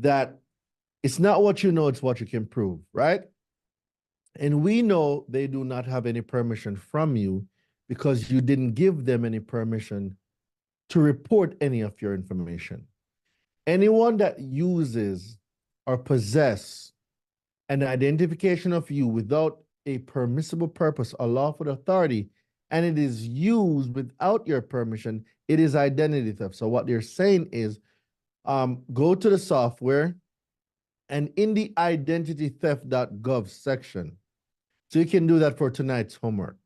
that it's not what you know, it's what you can prove, right? And we know they do not have any permission from you because you didn't give them any permission to report any of your information. Anyone that uses or possess an identification of you without a permissible purpose or lawful authority, and it is used without your permission, it is identity theft. So what they're saying is, go to the software and in the identitytheft.gov section. So you can do that for tonight's homework.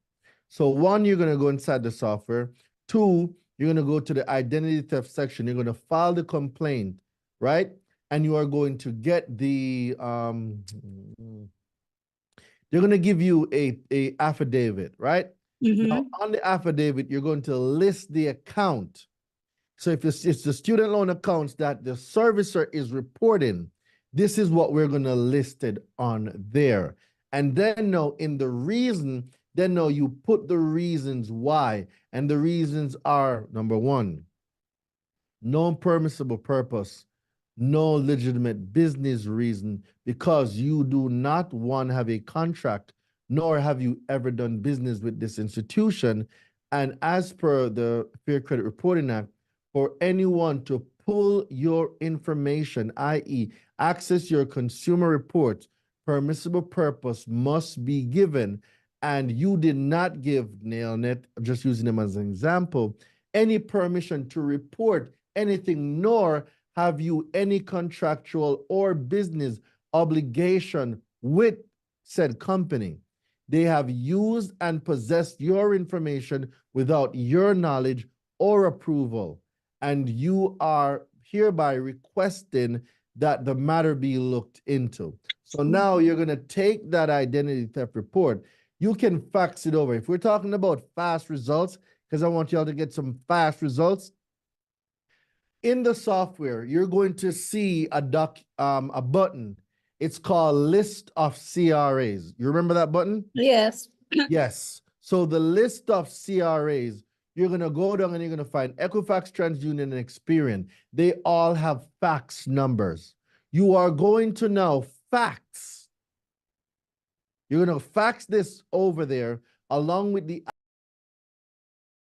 So one, you're going to go inside the software. Two, you're going to go to the identity theft section. You're going to file the complaint, right? And you are going to get the, they're going to give you a affidavit, right? Now, on the affidavit, you're going to list the account. So if it's the student loan accounts that the servicer is reporting, this is what we're going to list it on there. And then now in the reason, then now you put the reasons why. And the reasons are, number one, no permissible purpose, no legitimate business reason, because you do not, one, have a contract, nor have you ever done business with this institution. And as per the Fair Credit Reporting Act, for anyone to pull your information, i.e., access your consumer reports, permissible purpose must be given. And you did not give Nailnet, just using them as an example, any permission to report anything, nor have you any contractual or business obligation with said company. They have used and possessed your information without your knowledge or approval, and you are hereby requesting that the matter be looked into. So now you're going to take that identity theft report. You can fax it over. If we're talking about fast results, because I want y'all to get some fast results, in the software, you're going to see a button. It's called List of CRAs. You remember that button? Yes. Yes. So the list of CRAs, you're going to go down and you're going to find Equifax, TransUnion, and Experian. They all have fax numbers. You are going to now fax. You're going to fax this over there along with the.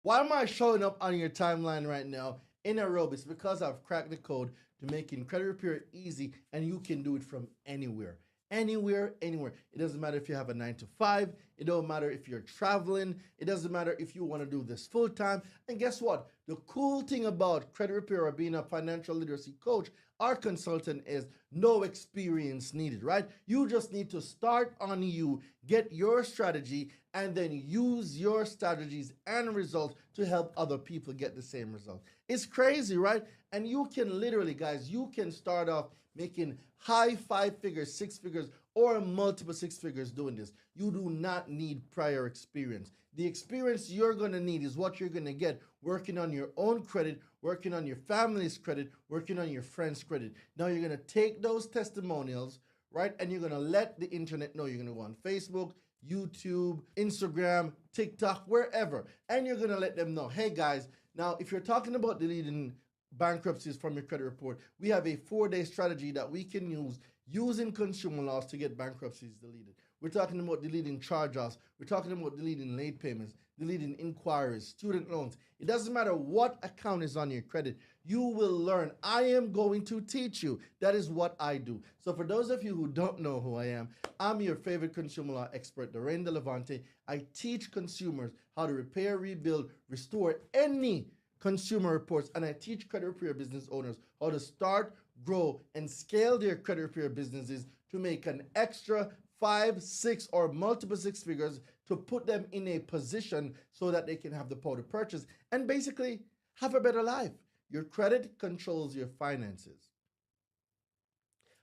Why am I showing up on your timeline right now in aerobics? Because I've cracked the code to making credit repair easy, and you can do it from anywhere. Anywhere. It doesn't matter if you have a 9 to 5. It don't matter if you're traveling. It doesn't matter if you want to do this full time. And guess what? The cool thing about credit repair or being a financial literacy coach, our consultant, is no experience needed, right? You just need to start on you, get your strategy, and then use your strategies and results to help other people get the same result. It's crazy, right? And you can literally, guys, you can start off making high 5 figures, 6 figures, or multiple 6 figures doing this. You do not need prior experience. The experience you're going to need is what you're going to get working on your own credit, working on your family's credit, working on your friend's credit. Now you're going to take those testimonials, right? And you're going to let the internet know. You're going to go on Facebook, YouTube, Instagram, TikTok, wherever. And you're going to let them know, hey guys, now if you're talking about deleting bankruptcies from your credit report, we have a 4-day strategy that we can use using consumer laws to get bankruptcies deleted. We're talking about deleting charge-offs. We're talking about deleting late payments, deleting inquiries, student loans. It doesn't matter what account is on your credit. You will learn. I am going to teach you. That is what I do. So for those of you who don't know who I am, I'm your favorite consumer law expert, Doreen De Levante. I teach consumers how to repair, rebuild, restore any consumer reports, and I teach credit repair business owners how to start, grow, and scale their credit repair businesses to make an extra 5, 6, or multiple 6 figures to put them in a position so that they can have the power to purchase and basically have a better life. Your credit controls your finances.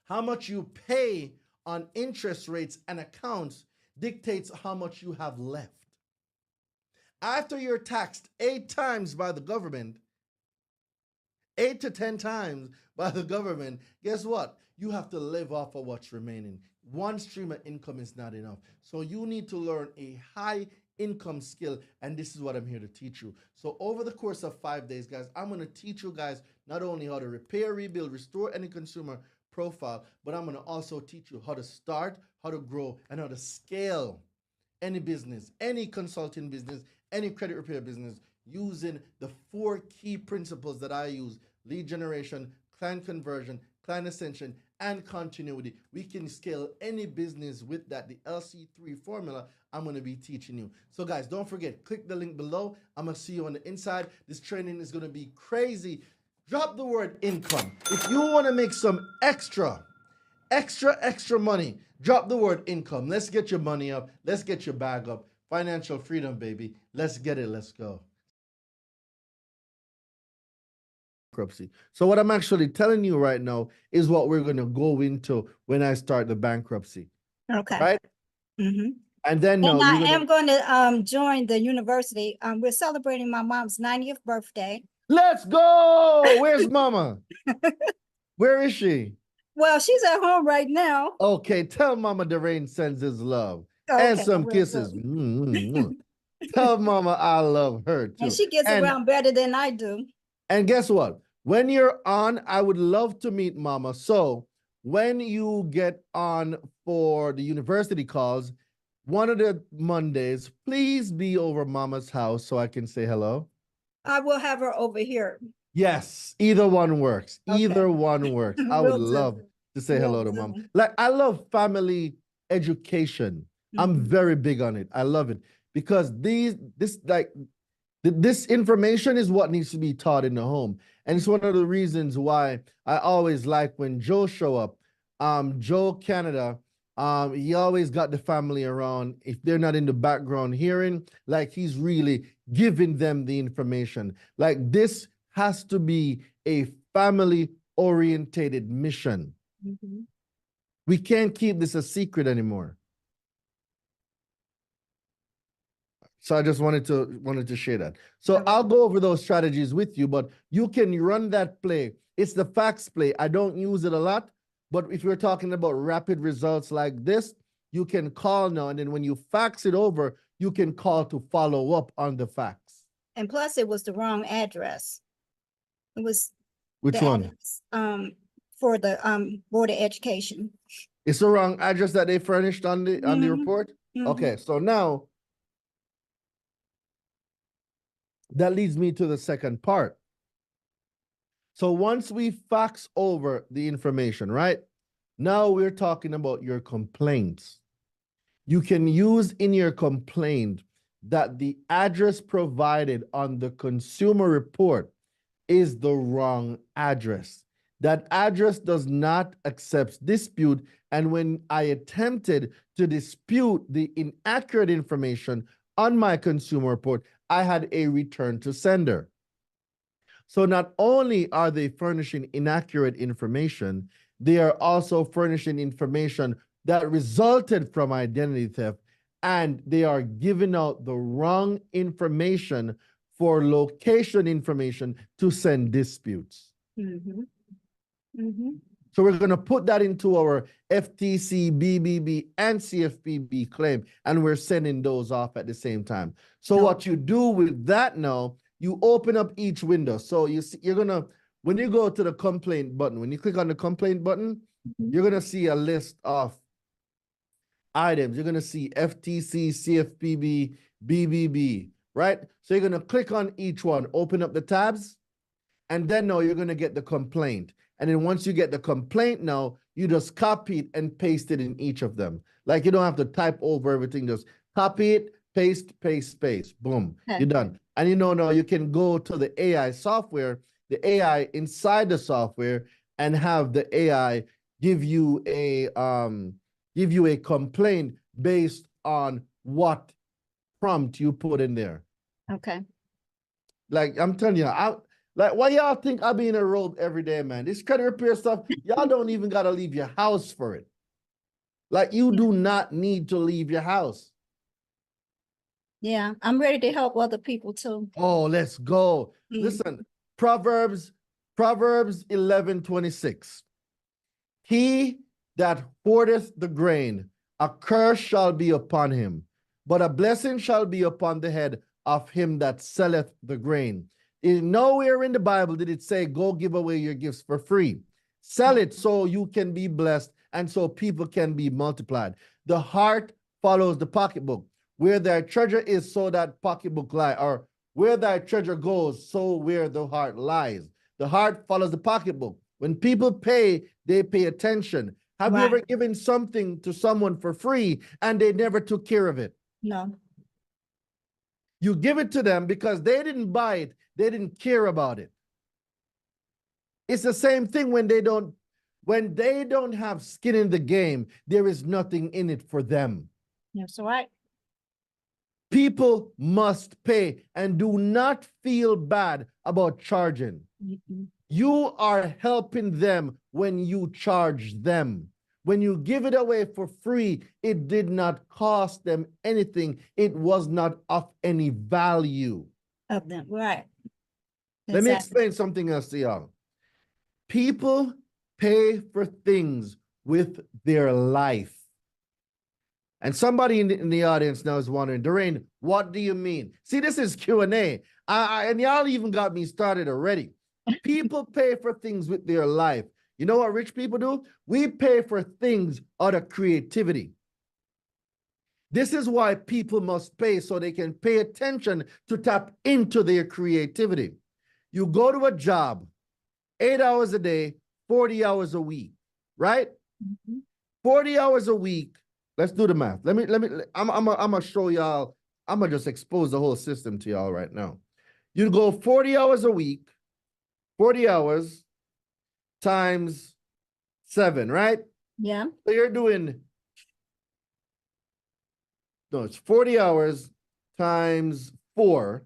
How much you pay on interest rates and accounts dictates how much you have left. After you're taxed 8 times by the government, 8 to 10 times by the government, guess what? You have to live off of what's remaining. One stream of income is not enough. So you need to learn a high income skill, and this is what I'm here to teach you. So over the course of 5 days, guys, I'm going to teach you guys not only how to repair, rebuild, restore any consumer profile, but I'm going to also teach you how to start, how to grow, and how to scale any business, any consulting business, any credit repair business, using the 4 key principles that I use: lead generation, client conversion, client ascension, and continuity. We can scale any business with that. The LC3 formula I'm going to be teaching you. So guys, don't forget, click the link below. I'm going to see you on the inside. This training is going to be crazy. Drop the word income. If you want to make some extra money, drop the word income. Let's get your money up. Let's get your bag up. Financial freedom, baby. Let's get it. Let's go. Bankruptcy. So what I'm actually telling you right now is what we're going to go into when I start the bankruptcy. Okay. Right? Mm-hmm. And then and I am going to join the university. We're celebrating my mom's 90th birthday. Let's go. Where's Mama? Where is she? Well, she's at home right now. Okay, tell Mama Derain sends his love. Okay, and some kisses. Tell Mama I love her too. And she gets around better than I do. And guess what? When you're on, I would love to meet Mama. So when you get on for the university calls, one of the Mondays, please be over Mama's house so I can say hello. I will have her over here. Yes, either one works. Okay. Either one works. I would love to say hello to Mom. Like, I love family education. I'm very big on it. I love it because this information is what needs to be taught in the home. And it's one of the reasons why I always like when Joe show up. Joe Canada, he always got the family around. If they're not in the background hearing, like, he's really giving them the information. Like, this has to be a family-orientated mission. We can't keep this a secret anymore. So I just wanted to share that. So I'll go over those strategies with you, but you can run that play. It's the fax play. I don't use it a lot, but if you're talking about rapid results like this, you can call now, and then when you fax it over, you can call to follow up on the fax. And plus, it was the wrong address. It was which one? Address, for the Board of Education. It's the wrong address that they furnished on the report. Okay, so now that leads me to the second part. So once we fax over the information, right? Now we're talking about your complaints. You can use in your complaint that the address provided on the consumer report is the wrong address. That address does not accept dispute. And when I attempted to dispute the inaccurate information on my consumer report, I had a return to sender. So not only are they furnishing inaccurate information, they are also furnishing information that resulted from identity theft, and they are giving out the wrong information for location information to send disputes. So we're going to put that into our FTC, BBB, and CFPB claim, and we're sending those off at the same time. So what you do with that now, you open up each window. So you see, you're going to, when you go to the complaint button, when you click on the complaint button, you're going to see a list of items. You're going to see FTC, CFPB, BBB, right? So you're going to click on each one, open up the tabs, and then now you're going to get the complaint. And then once you get the complaint now, you just copy it and paste it in each of them. Like, you don't have to type over everything, just copy it, paste, paste, paste, boom, you're done. And you know, now you can go to the AI software, the AI inside the software, and have the AI give you a complaint based on what prompt you put in there. Okay. Like, I'm telling you, like, why y'all think I be in a robe every day, man? This credit repair stuff, y'all don't even gotta leave your house for it. Like, you do not need to leave your house. Yeah, I'm ready to help other people too. Oh, let's go. Listen, Proverbs 11:26. He that hoardeth the grain, a curse shall be upon him, but a blessing shall be upon the head of him that selleth the grain. Nowhere in the Bible did it say, go give away your gifts for free. Sell it so you can be blessed and so people can be multiplied. The heart follows the pocketbook. Where their treasure is, so that pocketbook lies, or where thy treasure goes, so where the heart lies. The heart follows the pocketbook. When people pay, they pay attention. Have you ever given something to someone for free and they never took care of it? No. You give it to them because they didn't buy it, they didn't care about it. It's the same thing when they don't have skin in the game, there is nothing in it for them. That's right. People must pay, and do not feel bad about charging. You are helping them when you charge them. When you give it away for free, it did not cost them anything. It was not of any value. Of them, right. Let me explain something else to y'all. People pay for things with their life. And somebody in the audience now is wondering, Doreen, what do you mean? See, this is Q&A. And y'all even got me started already. People pay for things with their life. You know what rich people do? We pay for things out of creativity. This is why people must pay, so they can pay attention to tap into their creativity. You go to a job, 8 hours a day, 40 hours a week, right? 40 hours a week. Let's do the math. I'm gonna show y'all, I'm gonna just expose the whole system to y'all right now. You go 40 hours a week, 40 hours times 7, right? Yeah. So you're doing, no, it's 40 hours times 4,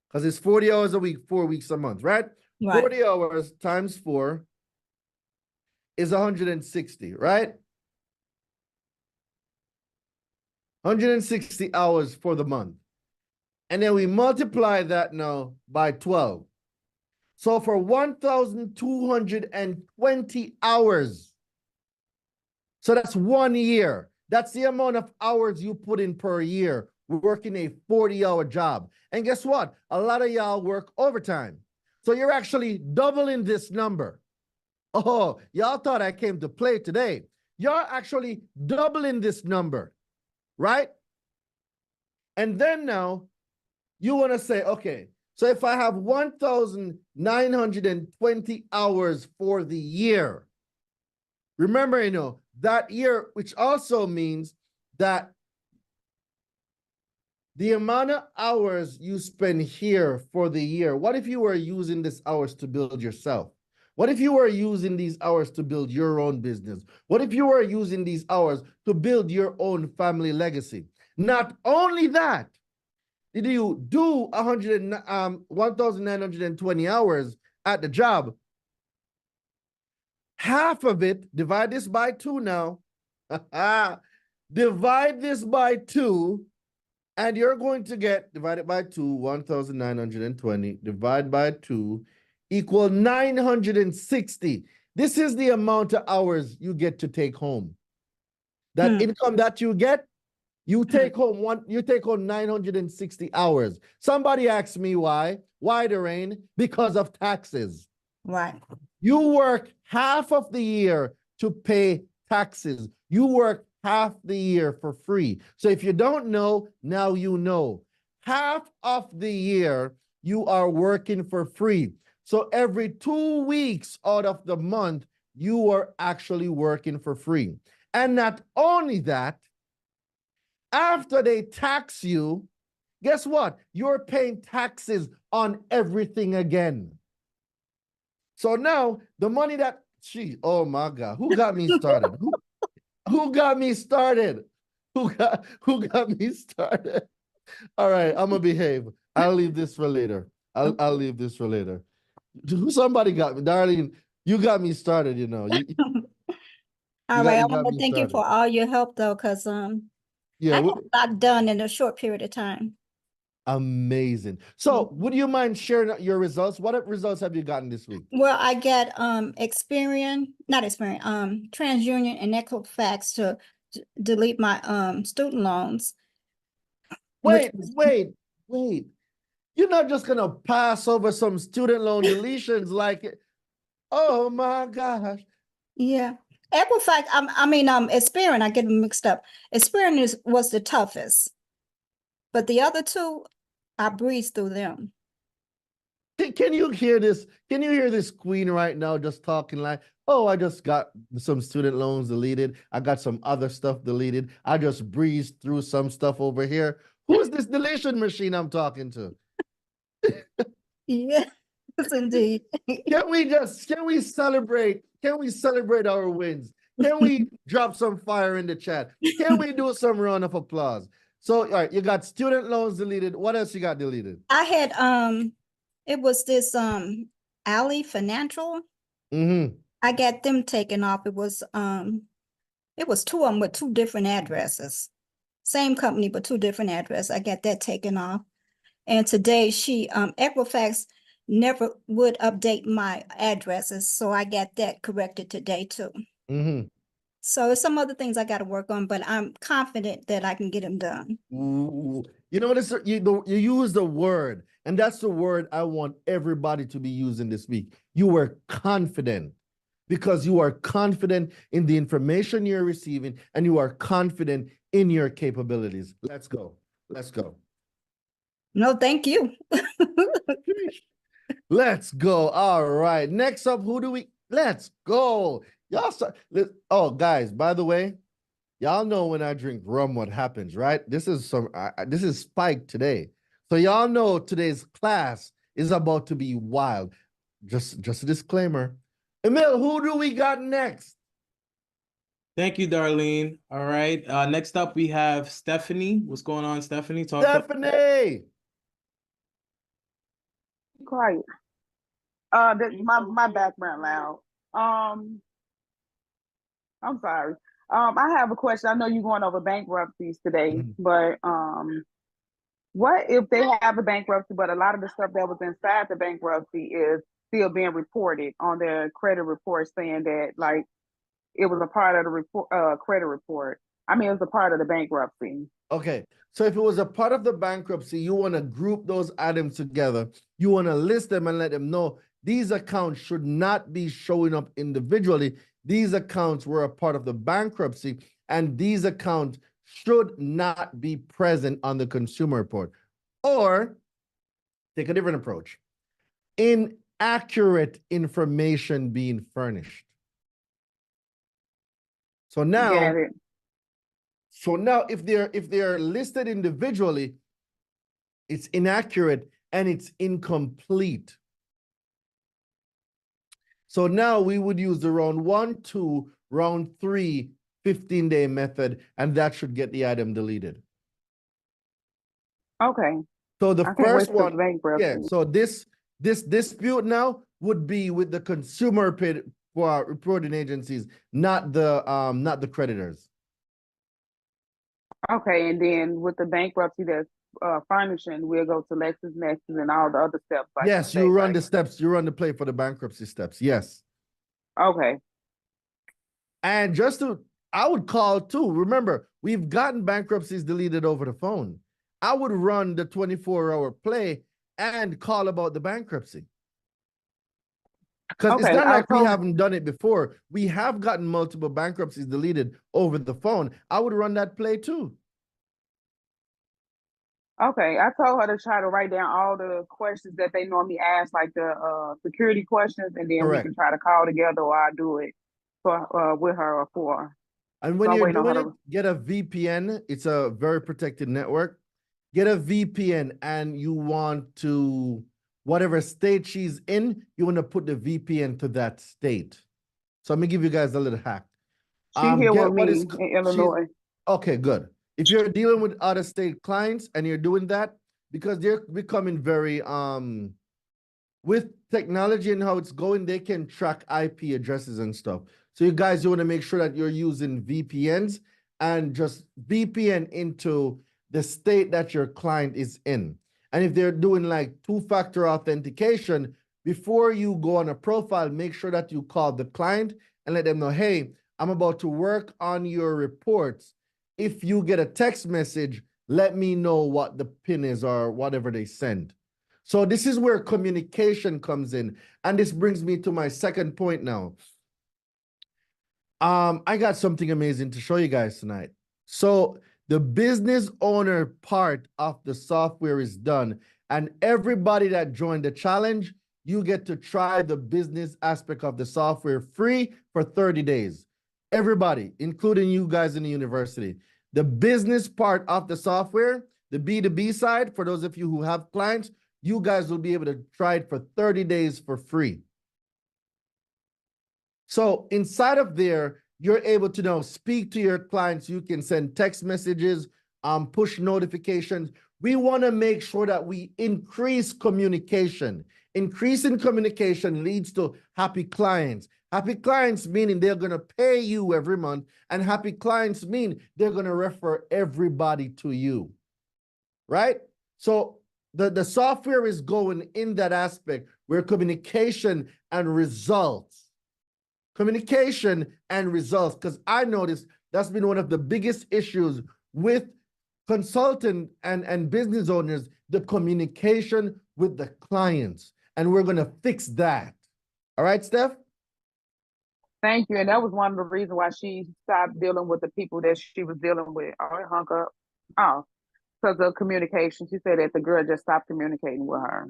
because it's 40 hours a week, 4 weeks a month, right? 40 hours times 4 is 160, right? 160 hours for the month. And then we multiply that now by 12. So for 1,220 hours, so that's 1 year. That's the amount of hours you put in per year working a 40-hour job. And guess what? A lot of y'all work overtime. So you're actually doubling this number. Oh, y'all thought I came to play today. You're actually doubling this number, right? And then now you want to say, okay, so if I have 1,920 hours for the year, remember, you know, that year, which also means that the amount of hours you spend here for the year, what if you were using these hours to build yourself? What if you were using these hours to build your own business? What if you were using these hours to build your own family legacy? Not only that, did you do 1,920 hours at the job? Half of it, divide this by 2 now. Divide this by 2, and you're going to get, divided by 2, 1,920, divide by 2, equal 960. This is the amount of hours you get to take home. That income that you get, you take home 960 hours. Somebody asked me why. Why, Doreen? Because of taxes. Right. You work half of the year to pay taxes. You work half the year for free. So if you don't know, now you know. Half of the year you are working for free. So every 2 weeks out of the month, you are actually working for free. And not only that, after they tax you, guess what? You're paying taxes on everything again. So now the money that oh my God, who got me started? Who got me started? Who got me started? All right, I'm gonna behave. I'll leave this for later. I'll leave this for later. Somebody got me, Darlene. You got me started. You know. All right, I want to thank you for all your help, though, because yeah, I got a lot done in a short period of time. Amazing. So, would you mind sharing your results? What results have you gotten this week? Well, I get TransUnion and Equifax to delete my student loans. Wait. You're not just gonna pass over some student loan deletions like Oh my gosh. Yeah. Equifax, Experian, I get them mixed up. Experian was the toughest. But the other two, I breezed through them. Can you hear this? Can you hear this queen right now just talking like, oh, I just got some student loans deleted. I got some other stuff deleted. I just breezed through some stuff over here. Who's this deletion machine I'm talking to? Yes, indeed. Can we celebrate? Can we celebrate our wins? Can we drop some fire in the chat? Can we do some round of applause? So, all right, you got student loans deleted. What else you got deleted? I had it was this Alley Financial. Mm-hmm. I got them taken off. It was two of them with two different addresses. Same company, but two different addresses. I got that taken off. And today Equifax never would update my addresses. So I got that corrected today too. Mm-hmm. So there's some other things I got to work on, but I'm confident that I can get them done. Ooh. You know what? You use the word, and that's the word I want everybody to be using this week. You were confident because you are confident in the information you're receiving, and you are confident in your capabilities. Let's go. Let's go. No, thank you. Let's go. All right. Next up, who do we? Let's go. Y'all start. Oh, guys, by the way, y'all know when I drink rum, what happens, right? This is this is Spike today. So y'all know today's class is about to be wild. Just a disclaimer. Emil, who do we got next? Thank you, Darlene. All right. Next up, we have Stephanie. What's going on, Stephanie? Stephanie. Quiet. My background loud. I'm sorry. I have a question. I know you're going over bankruptcies today, but what if they have a bankruptcy, but a lot of the stuff that was inside the bankruptcy is still being reported on their credit report, saying that like it was a part of the report, credit report. I mean, it was a part of the bankruptcy. Okay, so if it was a part of the bankruptcy, you want to group those items together. You want to list them and let them know these accounts should not be showing up individually. These accounts were a part of the bankruptcy, and these accounts should not be present on the consumer report. Or take a different approach. Inaccurate information being furnished. So now, if they're listed individually, it's inaccurate and it's incomplete. So now we would use the round 1, 2, round 3, 15-day method, and that should get the item deleted. Okay. So the first one, yeah. So this dispute now would be with the consumer reporting agencies, not the creditors. Okay, and then with the bankruptcy that's furnishing, we'll go to LexisNexis and all the other steps. Like yes, you run the steps. You run the play for the bankruptcy steps. Yes. Okay. And I would call too. Remember, we've gotten bankruptcies deleted over the phone. I would run the 24-hour play and call about the bankruptcy. Because it's not like we haven't done it before. We have gotten multiple bankruptcies deleted over the phone. I would run that play too. Okay, I told her to try to write down all the questions that they normally ask, like the security questions, and then we can try to call together, or I'll do it for with her or for her. And when you're doing it, get a VPN. It's a very protected network. Get a VPN, and you want to, whatever state she's in, you want to put the VPN to that state. So let me give you guys a little hack. She's here with me in Illinois. Okay, good. If you're dealing with out-of-state clients and you're doing that, because they're becoming very, with technology and how it's going, they can track IP addresses and stuff. So you guys, you want to make sure that you're using VPNs and just VPN into the state that your client is in. And if they're doing like two-factor authentication, before you go on a profile, make sure that you call the client and let them know, hey, I'm about to work on your reports. If you get a text message, let me know what the PIN is or whatever they send. So this is where communication comes in. And this brings me to my second point now. I got something amazing to show you guys tonight. So the business owner part of the software is done, and everybody that joined the challenge, you get to try the business aspect of the software free for 30 days. Everybody, including you guys in the university. The business part of the software, the B2B side, for those of you who have clients, you guys will be able to try it for 30 days for free. So inside of there, you're able to now speak to your clients. You can send text messages, push notifications. We want to make sure that we increase communication. Increasing communication leads to happy clients. Happy clients meaning they're going to pay you every month, and happy clients mean they're going to refer everybody to you, right? So the software is going in that aspect where communication and results. Communication and results, because I noticed that's been one of the biggest issues with consultant and business owners, the communication with the clients. And we're going to fix that. All right, Steph? Thank you. And that was one of the reasons why she stopped dealing with the people that she was dealing with. Oh, it hung up. Oh, because of communication. She said that the girl just stopped communicating with her.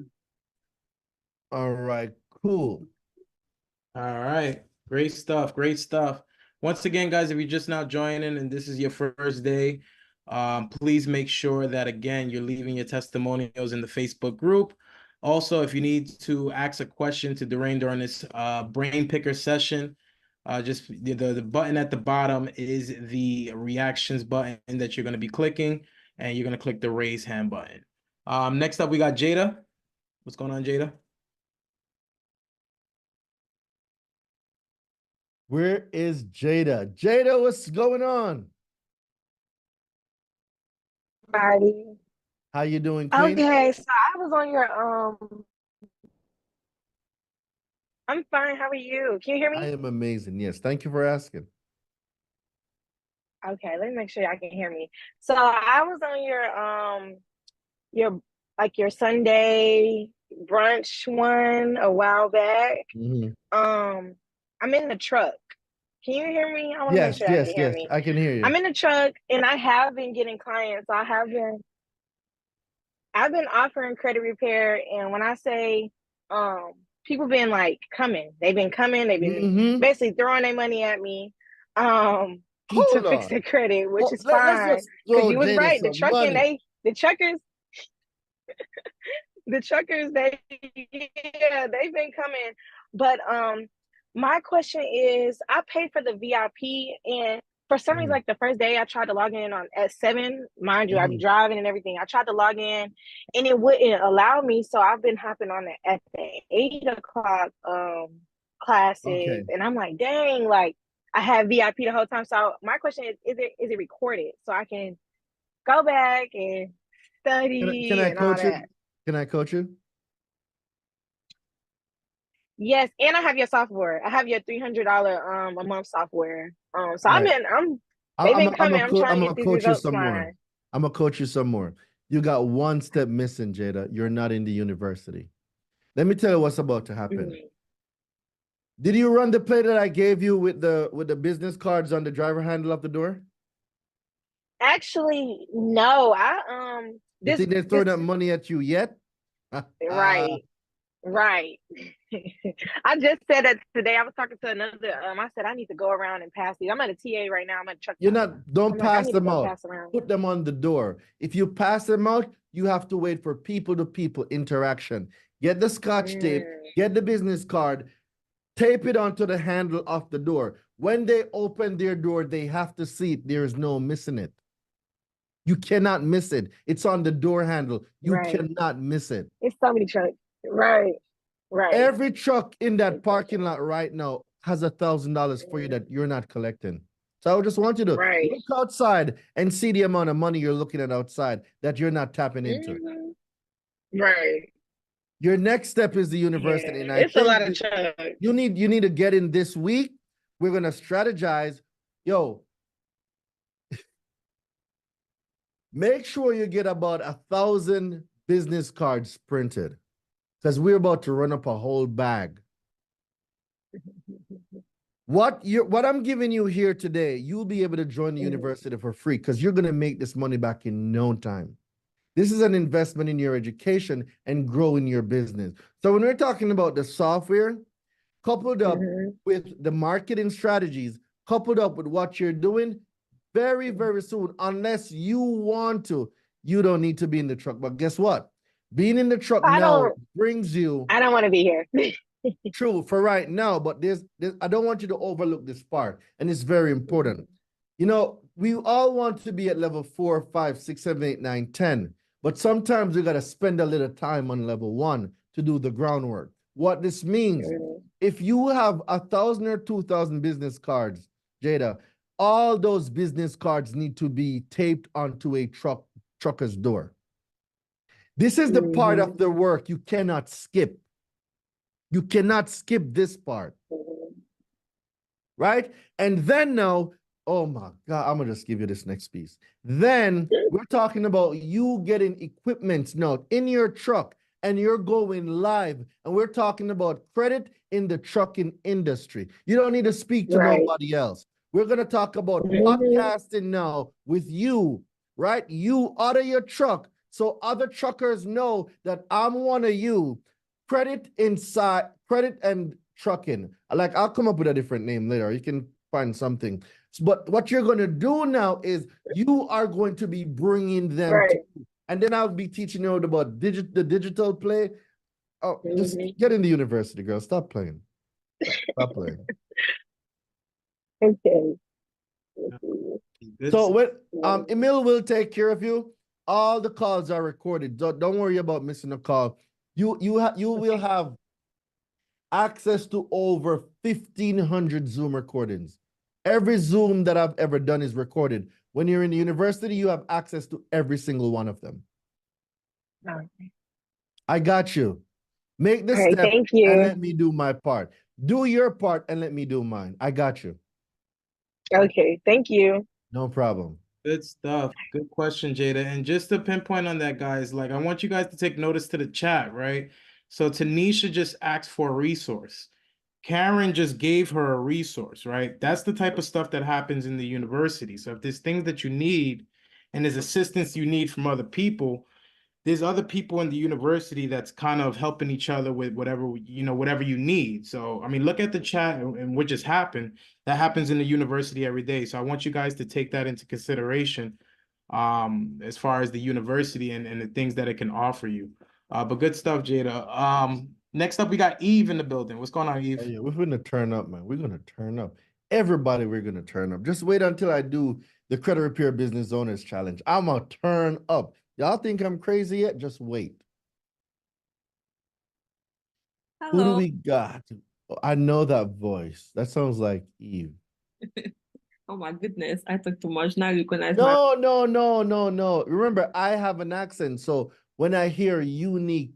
All right, cool. All right. Great stuff. Great stuff. Once again, guys, if you're just now joining and this is your first day, please make sure that, again, you're leaving your testimonials in the Facebook group. Also, if you need to ask a question to Durain during this brain picker session, just the button at the bottom is the reactions button that you're going to be clicking, and you're going to click the raise hand button. Next up, we got Jada. What's going on, Jada? Where is Jada? Jada, what's going on? Everybody. How you doing, Queen? Okay, so I was on your I'm fine. How are you? Can you hear I me? am amazing. Yes, thank you for asking. Okay, let me make sure y'all can hear me. So I was on your like your Sunday brunch one a while back. Mhm. I'm in the truck. Can you hear me? I want to make Yes, sure y'all yes, can hear yes, me. I can hear you. I'm in the truck and I have been getting clients. I've been offering credit repair, and when I say people been like coming, they've been basically throwing their money at me to Hold fix on. their credit, which Oh, is let's fine. just Because throw you was Jada right. some money. The truckers, yeah, they've been coming. But my question is, I paid for the VIP, and for some reason, like the first day I tried to log in at 7, mind you, I'd be driving and everything. I tried to log in and it wouldn't allow me. So I've been hopping on at the 8 o'clock classes, and I'm like, dang, like I have VIP the whole time. So my question is it recorded so I can go back and study Can I and all coach you? that? Can I coach you? Yes, and I have your software. I have your $300 a month software. So Right. they've been coming. I'm I'm trying to gonna get these coach you results some more. fine. I'm gonna coach you some more. You got one step missing, Jada. You're not in the university. Let me tell you what's about to happen. Did you run the play that I gave you with the business cards on the driver handle of the door? Actually, no. You think they're throwing that money at you yet? Right. Right. I just said that today. I was talking to another. I said I need to go around and pass these. I'm at a TA right now. I'm at a truck You're stop. don't I'm like, I pass need to them go out. pass around. Put them on the door. If you pass them out, you have to wait for people-to-people interaction. Get the scotch tape, get the business card, tape it onto the handle of the door. When they open their door, they have to see it. There is no missing it. You cannot miss it. It's on the door handle. You cannot miss it. It's so many trucks. Right. Right. Every truck in that parking lot right now has $1,000 for you that you're not collecting. So I just want you to look outside and see the amount of money you're looking at outside that you're not tapping into. Right. Your next step is the university, and I It's a think lot of trucks. you need to get in this week. We're gonna strategize. Yo, make sure you get about 1,000 business cards printed. because we're about to run up a whole bag. What I'm giving you here today, you'll be able to join the university for free because you're going to make this money back in no time. This is an investment in your education and growing your business. So when we're talking about the software, coupled up with the marketing strategies, coupled up with what you're doing, very, very soon, unless you want to, you don't need to be in the truck. But guess what? Being in the truck now brings you. I don't want to be here. True for right now, but there's I don't want you to overlook this part, and it's very important. You know, we all want to be at level 4, 5, 6, 7, 8, 9, 10, but sometimes we got to spend a little time on level 1 to do the groundwork. What this means, if you have 1,000 or 2,000 business cards, Jada, all those business cards need to be taped onto a trucker's door. This is the part of the work you cannot skip. You cannot skip this part, right? And then now, oh my God, I'm gonna just give you this next piece. Then we're talking about you getting equipment now in your truck and you're going live. And we're talking about credit in the trucking industry. You don't need to speak to nobody else. We're gonna talk about podcasting now with you, right? You out of your truck, so other truckers know that I'm one of you. Credit and trucking. Like, I'll come up with a different name later. You can find something. But what you're going to do now is you are going to be bringing them to you. And then I'll be teaching you about the digital play. Oh, just get in the university, girl. Stop playing. Stop playing. Okay. So when Emil will take care of you. All the calls are recorded. Don't worry about missing a call. You will have access to over 1,500 Zoom recordings. Every Zoom that I've ever done is recorded. When you're in the university, you have access to every single one of them. Okay. I got you. Make the step thank you. and let me do my part. Do your part and let me do mine. I got you. Okay, thank you. No problem. Good stuff. Good question, Jada. And just to pinpoint on that, guys, like, I want you guys to take notice to the chat, right? So Tanisha just asked for a resource. Karen just gave her a resource, right? That's the type of stuff that happens in the university. So if there's things that you need and there's assistance you need from other people, there's other people in the university that's kind of helping each other with whatever, whatever you need. So, I mean, look at the chat and what just happened. That happens in the university every day. So I want you guys to take that into consideration as far as the university and the things that it can offer you. But good stuff, Jada. Next up, we got Eve in the building. What's going on, Eve? Oh, yeah, we're going to turn up, man. We're going to turn up. Everybody, we're going to turn up. Just wait until I do the Credit Repair Business Owners Challenge. I'm going to turn up. Y'all think I'm crazy yet? Just wait. Hello. Who do we got? I know that voice. That sounds like Eve. Oh my goodness, I talk too much. Now you recognize No. Remember, I have an accent. So when I hear unique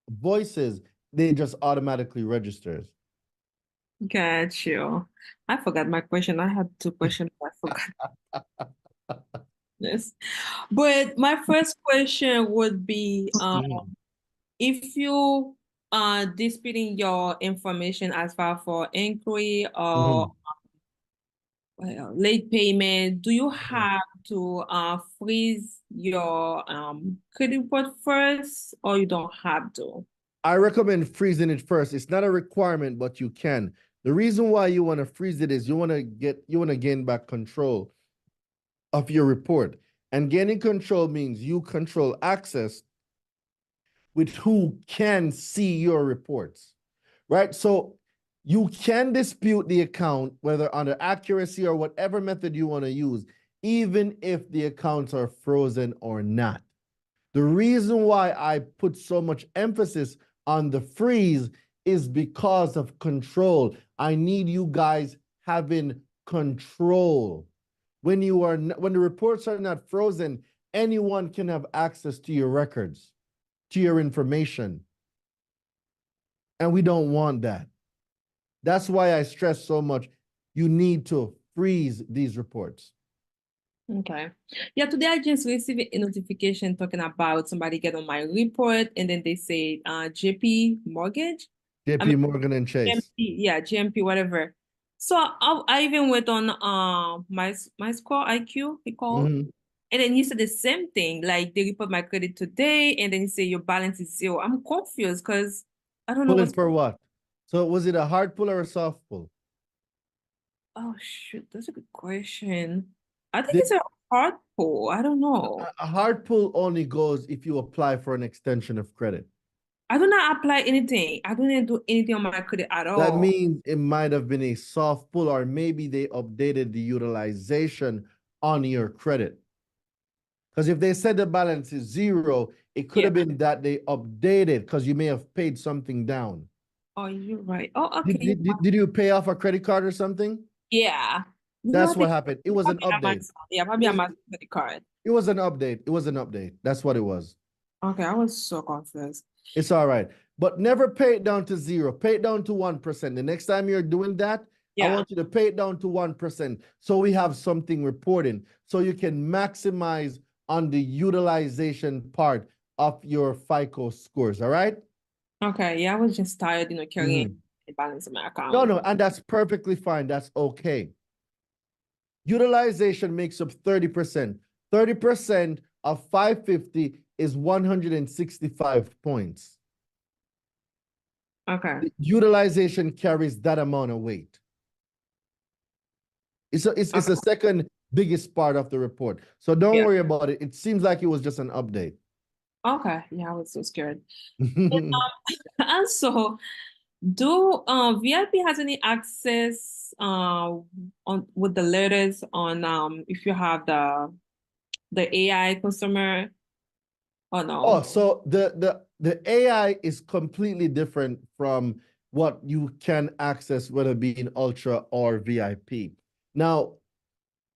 voices, they just automatically registers. Got you. I forgot my question. I had two questions. I forgot. Yes. But my first question would be if you disputing your information as far for inquiry or late payment, do you have to freeze your credit report first, or you don't have to? I recommend freezing it first. It's not a requirement, but you can. The reason why you want to freeze it is you want to gain back control of your report. And gaining control means you control access with who can see your reports, right? So you can dispute the account, whether under accuracy or whatever method you want to use, even if the accounts are frozen or not. The reason why I put so much emphasis on the freeze is because of control. I need you guys having control. When the reports are not frozen, anyone can have access to your records, to your information. And we don't want that. That's why I stress so much. You need to freeze these reports. Okay. Yeah, today I just received a notification talking about somebody get on my report and then they say JP Mortgage. I mean JP Morgan and Chase. GMP, yeah, GMP, whatever. So I even went on my score IQ, he called, Mhm. and then he said the same thing. Like they report my credit today, and then he say your balance is 0. I'm confused because I don't know Pulling what's. for what? So was it a hard pull or a soft pull? Oh shoot, that's a good question. I think The- it's a hard pull. I don't know. a hard pull only goes if you apply for an extension of credit. I do not apply anything. I don't do anything on my credit at That all. means it might have been a soft pull, or maybe they updated the utilization on your credit. Because if they said the balance is 0, it could have been that they updated because you may have paid something down. Oh, you're right. Oh, Did, okay. did you pay off a credit card or something? Yeah. That's what happened. It was an Probably on my, update. yeah, probably on my credit card. It was an update. It was an update. That's what it was. Okay, I was so confused. It's all right. But never pay it down to 0. Pay it down to 1%. The next time you're doing that, I want you to pay it down to 1%. So we have something reporting. So you can maximize on the utilization part of your FICO scores. All right? Okay, yeah, I was just tired, carrying the balance in my account. No, and that's perfectly fine. That's okay. Utilization makes up 30%. 30% of 550 is 165 points. Okay. Utilization carries that amount of weight. It's the second biggest part of the report. So don't worry about it. It seems like it was just an update. Okay, yeah, I was so scared. Also, do VIP has any access on with the letters on if you have the AI customer or no? Oh, so the AI is completely different from what you can access, whether it be in Ultra or VIP. Now,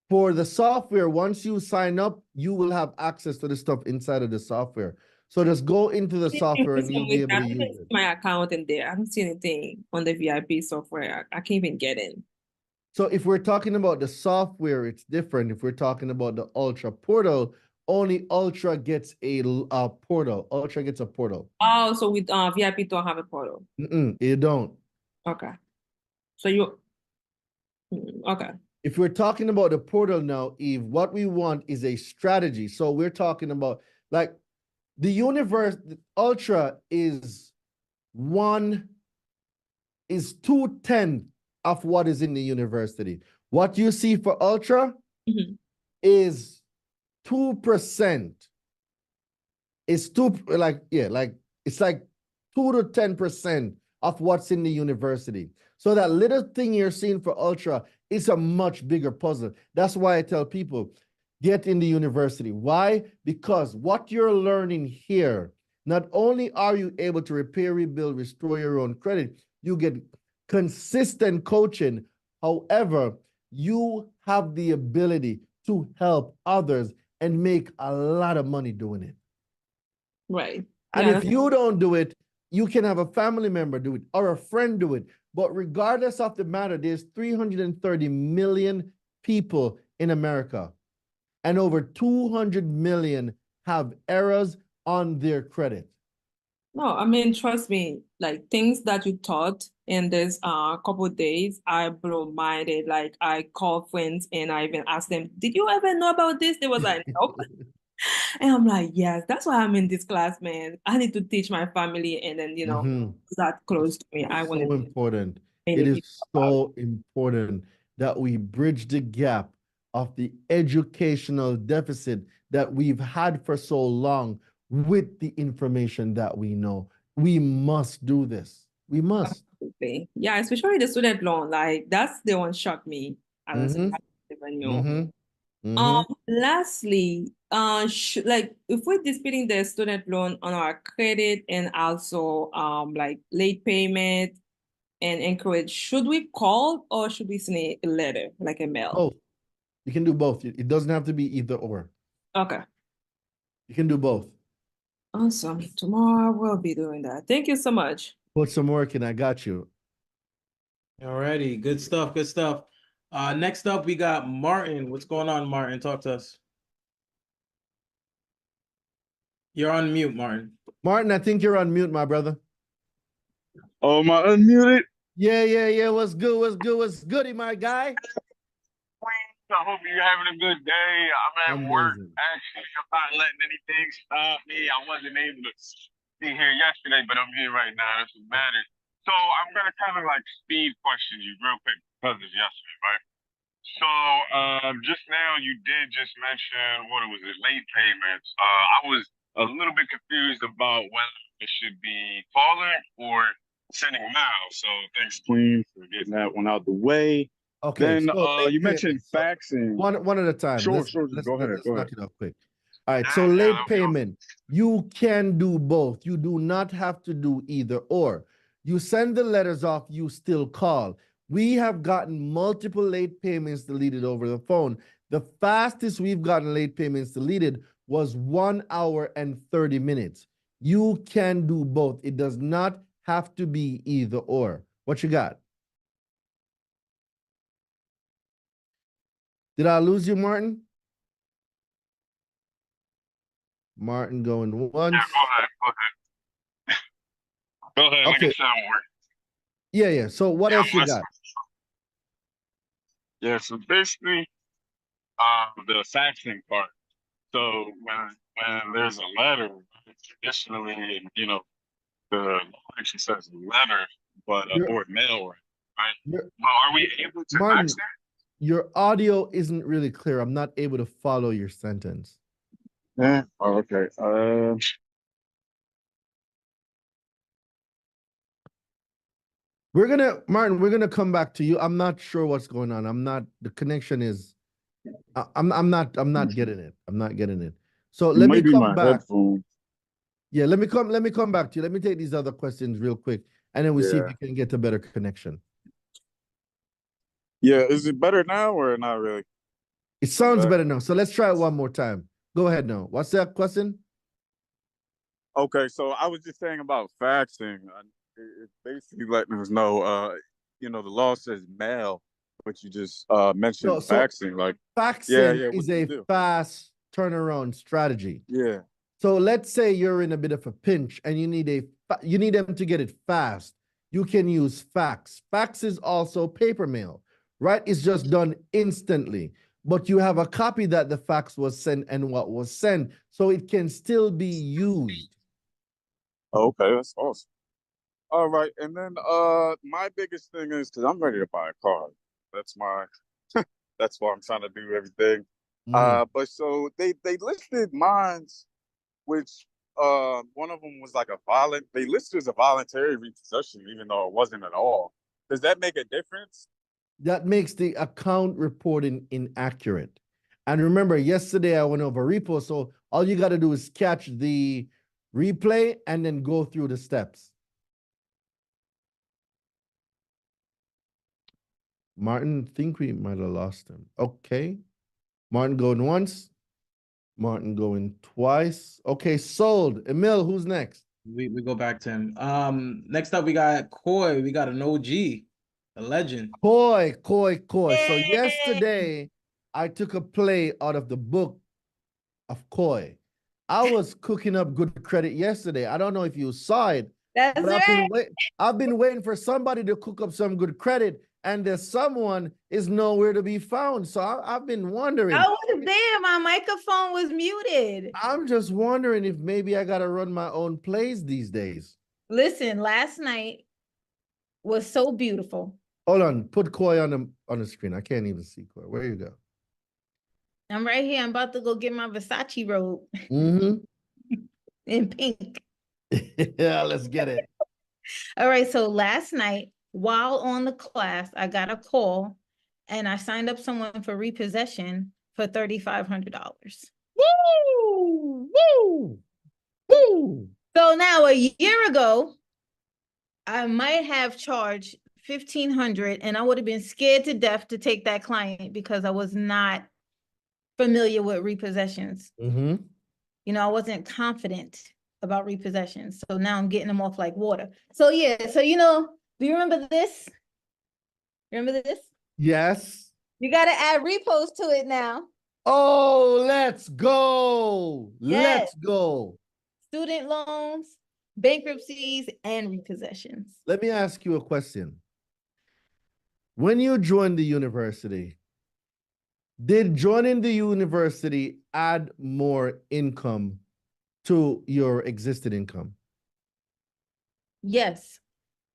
for the software, once you sign up, you will have access to the stuff inside of the software. So just go into the software and you'll be able to use it. My account in there. I don't see anything on the VIP software. I can't even get in. So if we're talking about the software, it's different. If we're talking about the Ultra portal, only Ultra gets a portal. Ultra gets a portal. Oh, so with VIP don't have a portal. You don't. Okay. So you okay. If we're talking about the portal now, Eve, what we want is a strategy. So we're talking about like the universe, the Ultra is 2/10 of what is in the university. What you see for Ultra is 2%. It's it's like 2 to 10% of what's in the university. So that little thing you're seeing for Ultra is a much bigger puzzle. That's why I tell people, get in the university. Why? Because what you're learning here, not only are you able to repair, rebuild, restore your own credit, you get consistent coaching. However, you have the ability to help others and make a lot of money doing it. Right. And if you don't do it, you can have a family member do it or a friend do it. But regardless of the matter, there's 330 million people in America, and over 200 million have errors on their credit. No, I mean, trust me, like things that you taught in this couple of days, I blow minded. Like I call friends and I even ask them, did you ever know about this? They was like, nope. And I'm like, yes, that's why I'm in this class, man. I need to teach my family and then, that close to me. I want so to important. It is so important that we bridge the gap of the educational deficit that we've had for so long with the information that we know. We must do this. We must. Absolutely. Yeah, especially the student loan. Like that's the one shocked me. I was like, I never knew. Lastly, like if we're disputing the student loan on our credit and also like late payment and encourage, should we call or should we send a letter, like a mail? Both. You can do both. It doesn't have to be either or. Okay. You can do both. Awesome. Tomorrow we'll be doing that. Thank you so much. Put some work in. I got you. All righty. Good stuff. Good stuff. Next up, we got Martin. What's going on, Martin? Talk to us. You're on mute, Martin. Martin, I think you're on mute, my brother. Oh, am I unmuted? Yeah. What's good? What's goody, my guy? I hope you're having a good day. I'm at work. Amazing. Actually, I'm not letting anything stop me. I wasn't able to be here yesterday, but I'm here right now. That's what matters. So I'm gonna kind of like speed question you real quick because it's yesterday, right? So just now you did just mention what was it, late payments. I was a little bit confused about whether it should be calling or sending them out. So thanks, Queen, for getting that one out the way. Okay, Then so late you mentioned payment. So faxing. one at a time. Sure, Let's sure. Go ahead. Go knock ahead. it up quick. All right, so Yeah, late that'll be awesome. payment, you can do both. You do not have to do either or. You send the letters off, you still call. We have gotten multiple late payments deleted over the phone. The fastest we've gotten late payments deleted was 1 hour and 30 minutes. You can do both. It does not have to be either or. What you got? Did I lose you, Martin? Martin going Yeah, once. go ahead. Go ahead. Make Okay. it sound more. Yeah. So what Yeah, else I'm you got? listening. Yeah, so basically, the faxing part. So when there's a letter, traditionally, the actually says letter, but Your, or mail, right? your, But are we able to fax Martin, that? your audio isn't really clear. I'm not able to follow your sentence. Yeah. Oh, okay. Martin, we're gonna come back to you. I'm not sure what's going on. The connection is, I'm not getting it. I'm not getting it. So It let me might be come my back. headphone. Yeah, let me come back to you. Let me take these other questions real quick, and then we see if Yeah. you can get a better connection. Yeah. Is it better now or not really? It sounds better now. So let's try it one more time. Go ahead now. What's that question? Okay, so I was just saying about faxing. It's basically letting us know, the law says mail, but you just mentioned So faxing. Like, faxing yeah, what is do you a do? fast turnaround strategy. Yeah. So let's say you're in a bit of a pinch and you need them to get it fast. You can use fax. Fax is also paper mail, right? It's just done instantly, but you have a copy that the fax was sent and what was sent, so it can still be used. Okay, that's awesome. All right, and then my biggest thing is because I'm ready to buy a car. That's my that's why I'm trying to do everything. But so they listed mines, which one of them was like they listed as a voluntary repossession, even though it wasn't at all. Does that make a difference? That makes the account reporting inaccurate. And remember, yesterday I went over repo, so all you got to do is catch the replay and then go through the steps. Martin, think we might have lost him. Okay. Martin going once. Martin going twice. Okay, sold. Emil, who's next? We go back to him. Next up we got Koi. We got an OG, a legend. Koi. So Yay! yesterday I took a play out of the book of Koi. I was cooking up good credit yesterday. I don't know if you saw it, That's but right. I've been waiting for somebody to cook up some good credit, and there's someone is nowhere to be found. So I've been wondering. I was there. My microphone was muted. I'm just wondering if maybe I gotta run my own plays these days. Listen, last night was so beautiful. Hold on, put Koi on the screen. I can't even see Koi. Where you go? I'm right here. I'm about to go get my Versace robe Mm-hmm. in pink. Yeah, let's get it. All right. So last night, while on the class, I got a call and I signed up someone for repossession for $3,500. Woo! Woo! Woo! So now a year ago, I might have charged $1,500 and I would have been scared to death to take that client because I was not familiar with repossessions. Mm-hmm. I wasn't confident about repossessions. So now I'm getting them off like water. So do you remember this? Remember this? Yes. You got to add repost to it now. Oh, let's go. Yes. Let's go. Student loans, bankruptcies, and repossessions. Let me ask you a question. When you joined the university, did joining the university add more income to your existing income? Yes.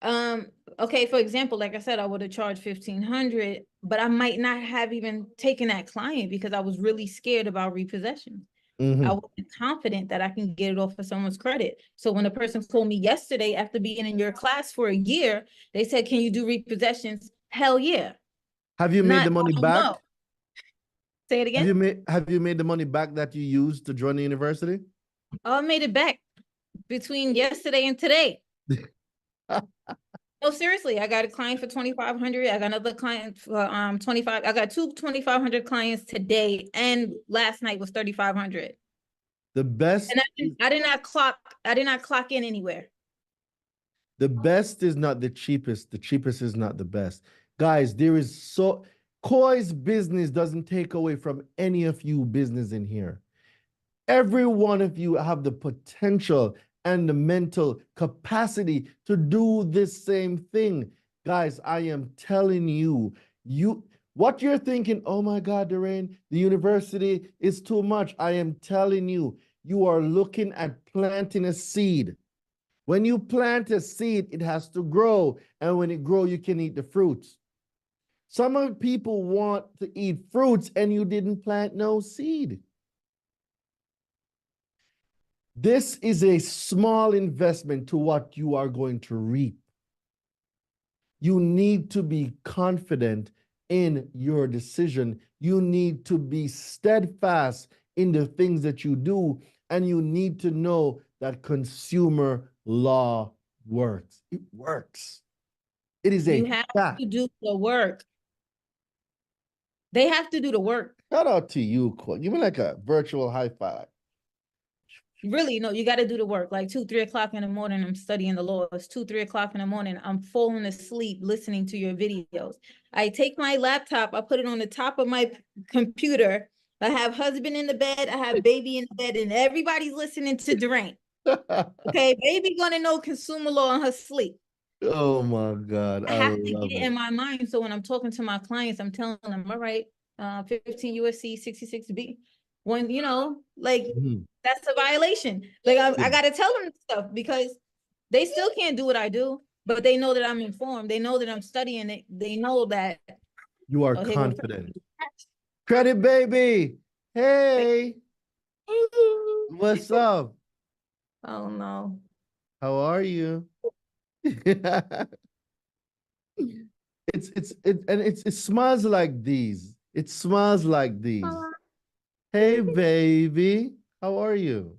Okay, for example, like I said, I would have charged 1,500, but I might not have even taken that client because I was really scared about repossession. Mm-hmm. I wasn't confident that I can get it off of someone's credit. So when a person called me yesterday after being in your class for a year, they said, "Can you do repossessions?" Hell yeah. Have you made the money back? No. Say it again. Have you made the money back that you used to join the university? Oh, I made it back between yesterday and today. No, seriously, I got a client for 2,500. I got another client for 25. I got two 2,500 clients today, and last night was 3,500. The best. And I did not clock in anywhere. The best is not the cheapest. The cheapest is not the best. Guys, Koi's business doesn't take away from any of you business in here. Every one of you have the potential and the mental capacity to do this same thing. Guys, I am telling you, what you're thinking, oh my God, Doreen, the university is too much. I am telling you, you are looking at planting a seed. When you plant a seed, it has to grow. And when it grows, you can eat the fruits. Some of people want to eat fruits and you didn't plant no seed. This is a small investment to what you are going to reap. You need to be confident in your decision. You need to be steadfast in the things that you do, and you need to know that consumer law works. It works. It is You have to do the work. They have to do the work. Shout out to you, Coy. Give me like a virtual high five. Really, no, you got to do the work. Like 2, 3 o'clock in the morning, I'm studying the law. It's 2, 3 o'clock in the morning, I'm falling asleep listening to your videos. I take my laptop, I put it on the top of my computer. I have husband in the bed, I have baby in the bed, and everybody's listening to Durain. Okay, baby gonna know consumer law in her sleep. Oh my God. I have to get it in my mind. So when I'm talking to my clients, I'm telling them, all right, 15 USC 66B. When, like, that's a violation. Like, I got to tell them stuff because they still can't do what I do, but they know that I'm informed. They know that I'm studying it. They know that. You are confident. Credit baby. Hey. What's up? Oh, no. How are you? It smiles like these. It smiles like these. Hey baby, how are you?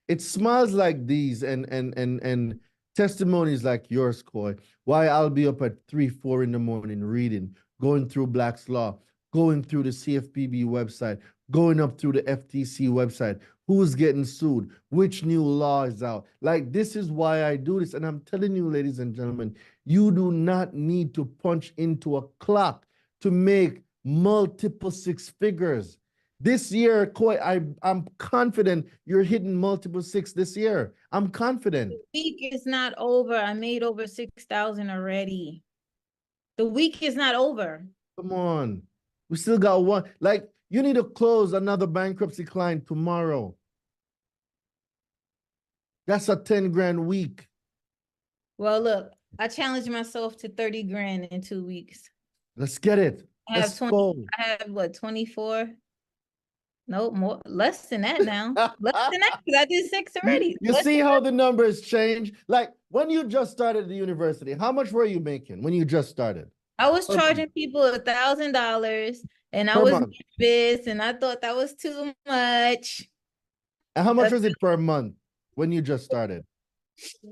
It smiles like these and testimonies like yours, Coy. Why I'll be up at 3, 4 in the morning reading, going through Black's Law, going through the CFPB website, going up through the FTC website, who's getting sued, which new law is out. Like, this is why I do this. And I'm telling you, ladies and gentlemen, you do not need to punch into a clock to make multiple 6 figures. This year, Coy, I'm confident you're hitting multiple 6 this year. I'm confident. The week is not over. I made over 6,000 already. The week is not over. Come on. We still got one. Like, you need to close another bankruptcy client tomorrow. That's a 10 grand week. Well, look, I challenged myself to 30 grand in 2 weeks. Let's get it. Let's go. I have what, 24? No, more, less than that now. Less than that, because I did 6 already. You see how the numbers change? Like, when you just started the university, how much were you making when you just started? I was charging people $1,000, and I was nervous, and I thought that was too much. And how much was it per month when you just started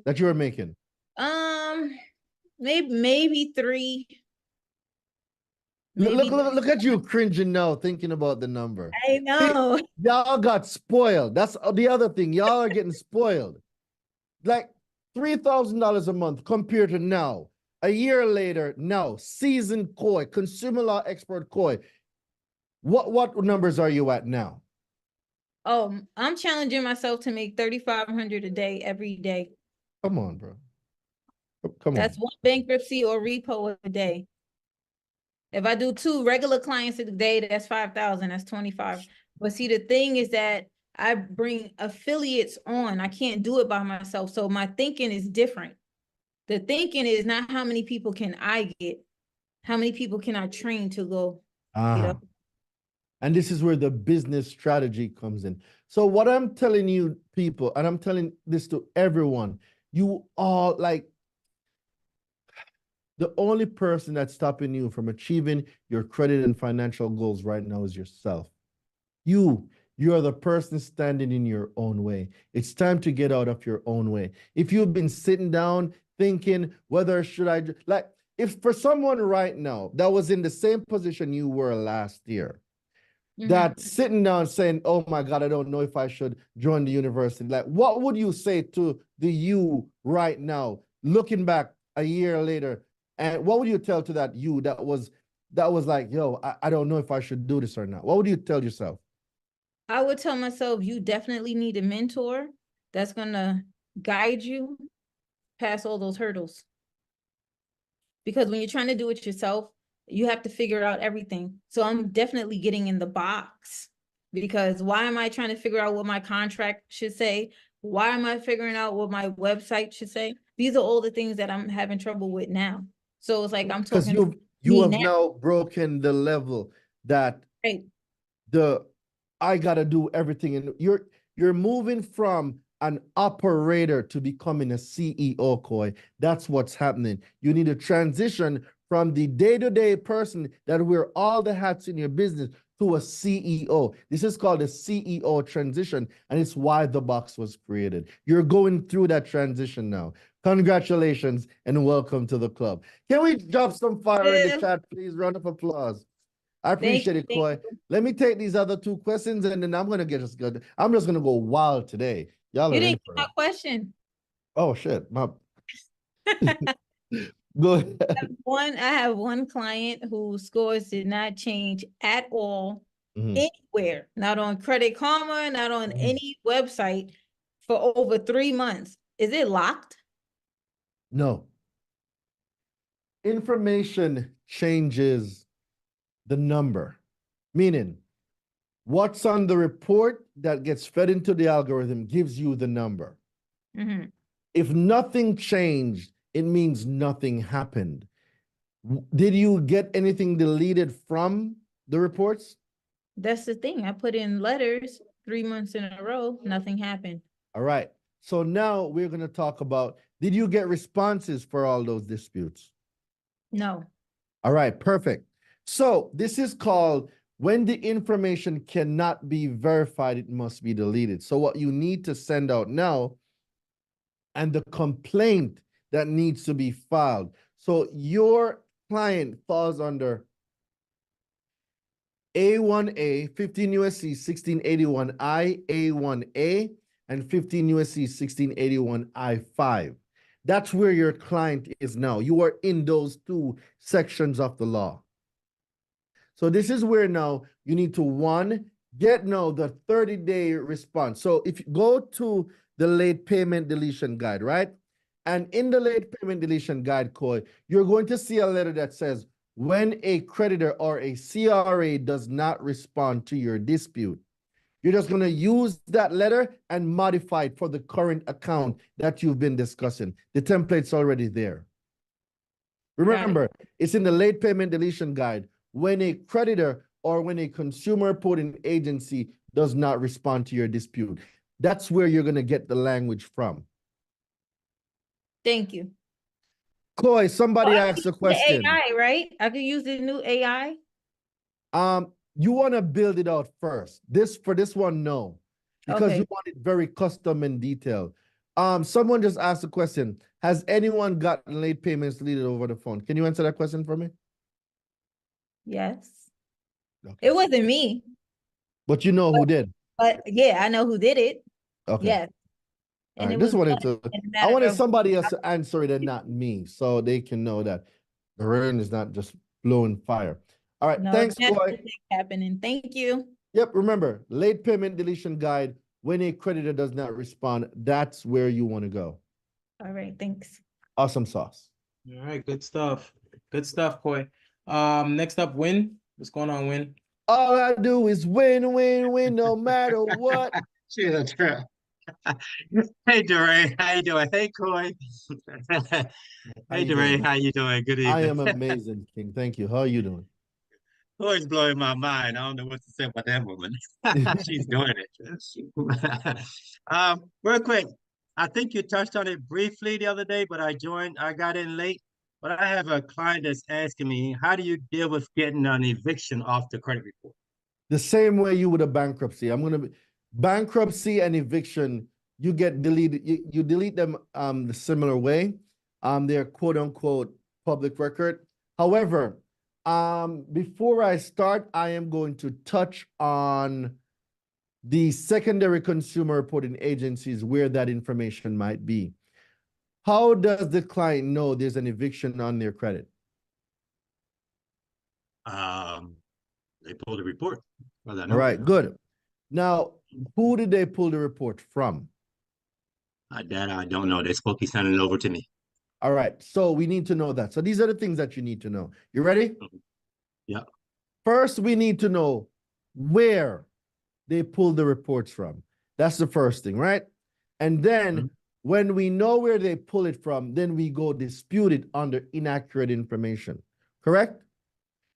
that you were making? Maybe 3. Look at you cringing now, thinking about the number. I know. Y'all got spoiled. That's the other thing. Y'all are getting spoiled. Like $3,000 a month compared to now. a year later, now, seasoned Coy, consumer law expert Coy, what numbers are you at now? Oh, I'm challenging myself to make 3,500 a day every day. Come on, bro. Come That's on. one bankruptcy or repo a day. If I do 2 regular clients a day, that's 5,000, that's 25. But see, the thing is that I bring affiliates on. I can't do it by myself. So my thinking is different. The thinking is not how many people can I get, how many people can I train to go get up. And this is where the business strategy comes in. So what I'm telling you people, and I'm telling this to everyone, you all like, the only person that's stopping you from achieving your credit and financial goals right now is yourself. You are the person standing in your own way. It's time to get out of your own way. If you've been sitting down thinking whether should I, like, if for someone right now that was in the same position you were last year, that sitting down saying, oh my God, I don't know if I should join the university. Like, what would you say to the you right now, looking back a year later? And what would you tell to that you that was like, yo, I don't know if I should do this or not? What would you tell yourself? I would tell myself, you definitely need a mentor that's gonna guide you past all those hurdles. Because when you're trying to do it yourself, you have to figure out everything. So I'm definitely getting in the box, because why am I trying to figure out what my contract should say? Why am I figuring out what my website should say? These are all the things that I'm having trouble with now. So it's like I'm Because talking to you me have now. now broken the level that Right. I gotta do everything, and you're moving from an operator to becoming a CEO, Coy. That's what's happening. You need to transition from the day-to-day person that wear all the hats in your business to a CEO. This is called a CEO transition, and it's why the box was created. You're going through that transition now. Congratulations and welcome to the club. Can we drop some fire in the chat, please? Round of applause. I appreciate it, Coy. Let me take these other 2 questions and then I'm gonna get us good. I'm just gonna go wild today. Y'all You are in didn't for get my it. question. Oh shit. Go ahead. I have one client whose scores did not change at all anywhere, not on Credit Karma, not on any website for over 3 months. Is it locked? No. Information changes the number, meaning what's on the report that gets fed into the algorithm gives you the number. If nothing changed, it means nothing happened. Did you get anything deleted from the reports? That's the thing. I put in letters 3 months in a row, nothing happened. All right. So now we're going to talk about, did you get responses for all those disputes? No. All right, perfect. So this is called when the information cannot be verified, it must be deleted. So what you need to send out now and the complaint that needs to be filed. So your client falls under A1A, 15 USC 1681 I, A1A, and 15 USC 1681 I5. That's where your client is now. You are in those 2 sections of the law. So this is where now you need to, 1, get now the 30-day response. So if you go to the late payment deletion guide, right? And in the late payment deletion guide, Coy, you're going to see a letter that says, when a creditor or a CRA does not respond to your dispute, you're just going to use that letter and modify it for the current account that you've been discussing. The template's already there. Remember, it's in the late payment deletion guide. When a creditor or when a consumer reporting agency does not respond to your dispute, that's where you're going to get the language from. Thank you. Coy, somebody asked a question. The AI, right? I could use the new AI. You want to build it out first. For this one, no, because you want it very custom and detailed. Someone just asked a question. Has anyone gotten late payments deleted over the phone? Can you answer that question for me? Yes. Okay. It wasn't me. But you know who did. But yeah, I know who did it. Okay. Yes. All And right, it just was wanted done to, in a I matter wanted of somebody else to answer it and not me, so they can know that the rain is not just blowing fire. All right, no, thanks, that's Koi. the thing happening. Thank you. Yep, remember, late payment deletion guide, when a creditor does not respond, that's where you want to go. All right, thanks. Awesome sauce. All right, good stuff. Good stuff, Koi. Next up, Win. What's going on, Win? All I do is win, win, win, no matter what. Chill, chill. Hey, Durae, how you doing? Hey, Coy. How Hey, you Durae, doing? how you doing? Good I evening. am amazing, King. Thank you. How are you doing? Coy's blowing my mind. I don't know what to say about that woman. She's doing it. Real quick, I think you touched on it briefly the other day, but I got in late. But I have a client that's asking me, how do you deal with getting an eviction off the credit report? The same way you would a bankruptcy. Bankruptcy and eviction, you get deleted, you delete them the similar way. They're quote unquote public record. However, before I start, I am going to touch on the secondary consumer reporting agencies where that information might be. How does the client know there's an eviction on their credit? They pulled the report. Well, I All know. right, good. Now, who did they pull the report from? That I don't know. They're supposed to be sending it over to me. All right, so we need to know that. So these are the things that you need to know. You ready? Yeah. First, we need to know where they pulled the reports from. That's the first thing, right? And then when we know where they pull it from, then we go dispute it under inaccurate information, correct?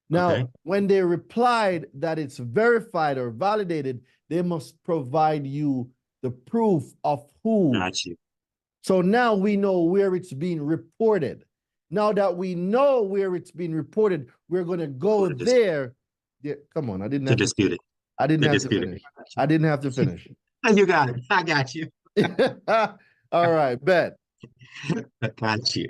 Now, Okay. when they replied that it's verified or validated, they must provide you the proof of who. Got you. So now we know where it's being reported. Now that we know where it's being reported, we're going to go there. Yeah, come on, I didn't To have to dispute it. I didn't To have to dispute finish. it. I didn't have to finish. You got it. I got you. All right, bet. I got you.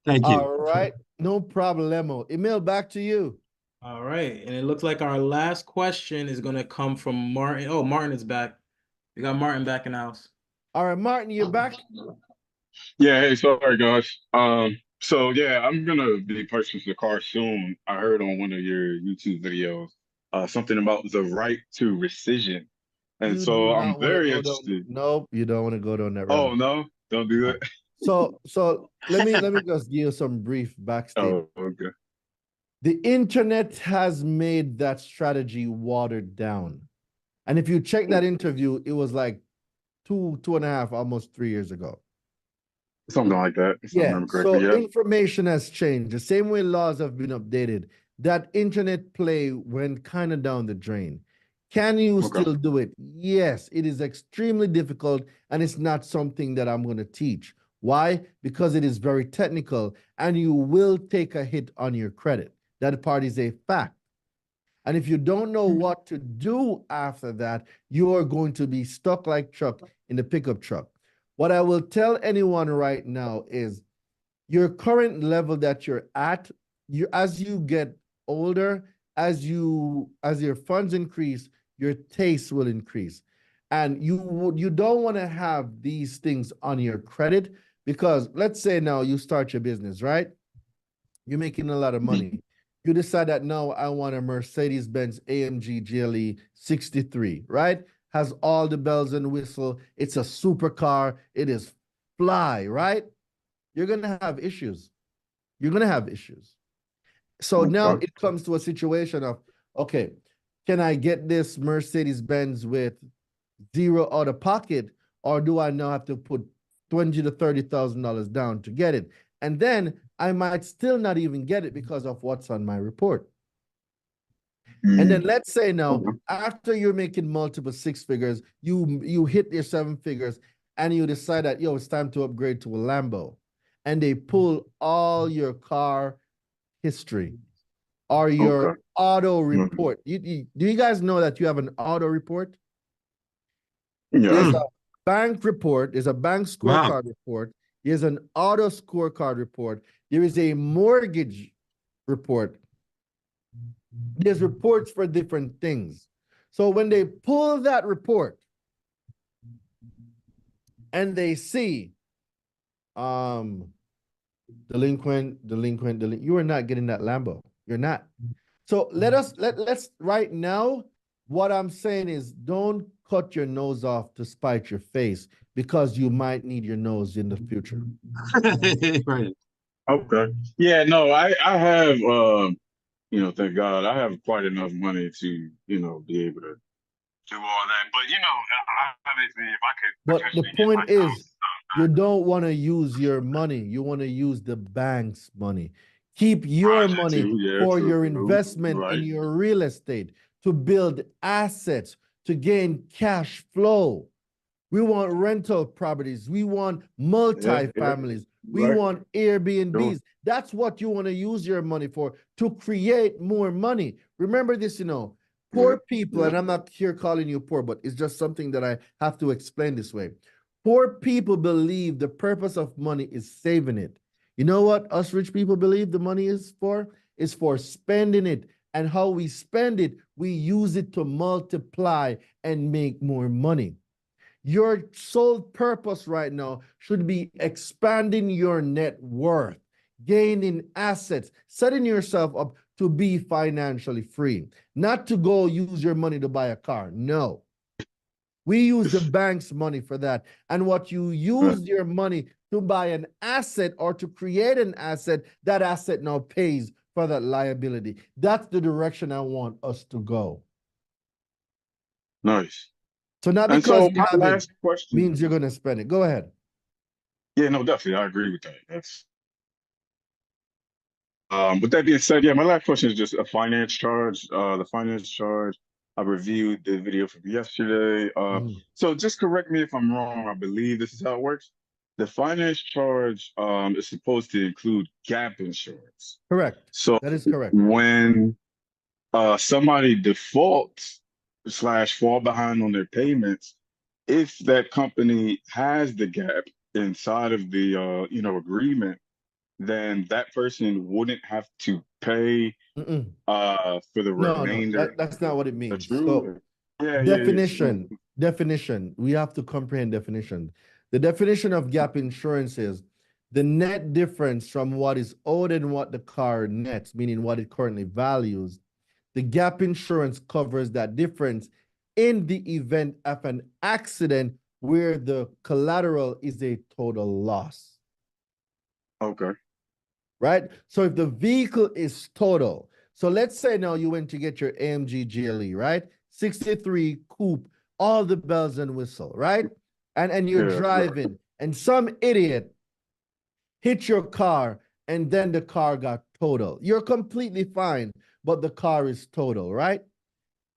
Thank you. All right, no problemo. Email back to you. All right, and it looks like our last question is going to come from Martin. Oh, Martin is back. We got Martin back in the house. All right, Martin, you're back? Yeah, hey, sorry guys. So yeah, I'm gonna be purchasing a car soon. I heard on one of your YouTube videos, something about the right to rescission. And You do so I'm not want to very go down. interested. Nope, you don't want to go down that Oh route. no, don't do No. it. So let me just give you some brief backstage. Oh, okay. The internet has made that strategy watered down. And if you check that interview, it was like two and a half, almost 3 years ago. Something like that, if I Yeah, remember correctly. so Yeah. information has changed. The same way laws have been updated. That internet play went kind of down the drain. Can you Okay. still do it? Yes, it is extremely difficult, and it's not something that I'm going to teach. Why? Because it is very technical, and you will take a hit on your credit. That part is a fact. And if you don't know what to do after that, you are going to be stuck like Chuck in the pickup truck. What I will tell anyone right now is your current level that you're at, as you get older, as your funds increase, your taste will increase. And you don't want to have these things on your credit because let's say now you start your business, right? You're making a lot of money. You decide that now I want a Mercedes-Benz AMG GLE 63, right? Has all the bells and whistle. It's a supercar. It is fly, right? You're going to have issues. You're going to have issues. So now it comes to a situation of, okay, can I get this Mercedes-Benz with zero out of pocket, or do I now have to put $20,000 to $30,000 down to get it? And then I might still not even get it because of what's on my report. And then let's say now, after you're making multiple six figures, you hit your seven figures, and you decide that, yo, it's time to upgrade to a Lambo. And they pull all your car history or your auto report. Do you guys know that you have an auto report? There's a bank report, there's a bank scorecard report, there's an auto scorecard report, there is a mortgage report. There's reports for different things. So when they pull that report, and they see delinquent, you are not getting that Lambo. You're not. So let's right now, what I'm saying is don't cut your nose off to spite your face, because you might need your nose in the future. Right. Okay. Yeah, no, I have thank God I have quite enough money to, be able to do all that. But obviously if I could But the potentially get point myself is, you don't want to use your money. You want to use the bank's money. Keep your project money too, yeah, for your true, investment in right. your real estate, to build assets, to gain cash flow. We want rental properties. We want Yeah, multi-families. We right. want Sure. Airbnbs. That's what you want to use your money for, to create more money. Remember this, poor Yeah, people, yeah. and I'm not here calling you poor, but it's just something that I have to explain this way. Poor people believe the purpose of money is saving it. You know what us rich people believe the money is for? It's for spending it. And how we spend it, we use it to multiply and make more money. Your sole purpose right now should be expanding your net worth, gaining assets, setting yourself up to be financially free, not to go use your money to buy a car. No. We use the bank's money for that. And what you use your money to buy an asset or to create an asset, that asset now pays for that liability. That's the direction I want us to go. Nice. So not And because so you my have it last question. means you're going to spend it. Go ahead. Yeah, no, definitely. I agree with that. That's with that being said, yeah, my last question is just a finance charge. The finance charge, I reviewed the video from yesterday. So just correct me if I'm wrong. I believe this is how it works. The finance charge is supposed to include gap insurance. Correct. So That is correct. when somebody defaults slash fall behind on their payments, if that company has the gap inside of the agreement, then that person wouldn't have to pay Mm-mm. for the No, remainder. that's not what it That's means. So true. Yeah. definition, we have to comprehend definition. The definition of gap insurance is the net difference from what is owed and what the car nets, meaning what it currently values. The gap insurance covers that difference in the event of an accident where the collateral is a total loss. Okay. Right? So if the vehicle is total, so let's say now you went to get your AMG GLE, right? 63 coupe, all the bells and whistle, right? And you're Yeah, driving, and some idiot hit your car, and then the car got total. You're completely fine, but the car is total, right?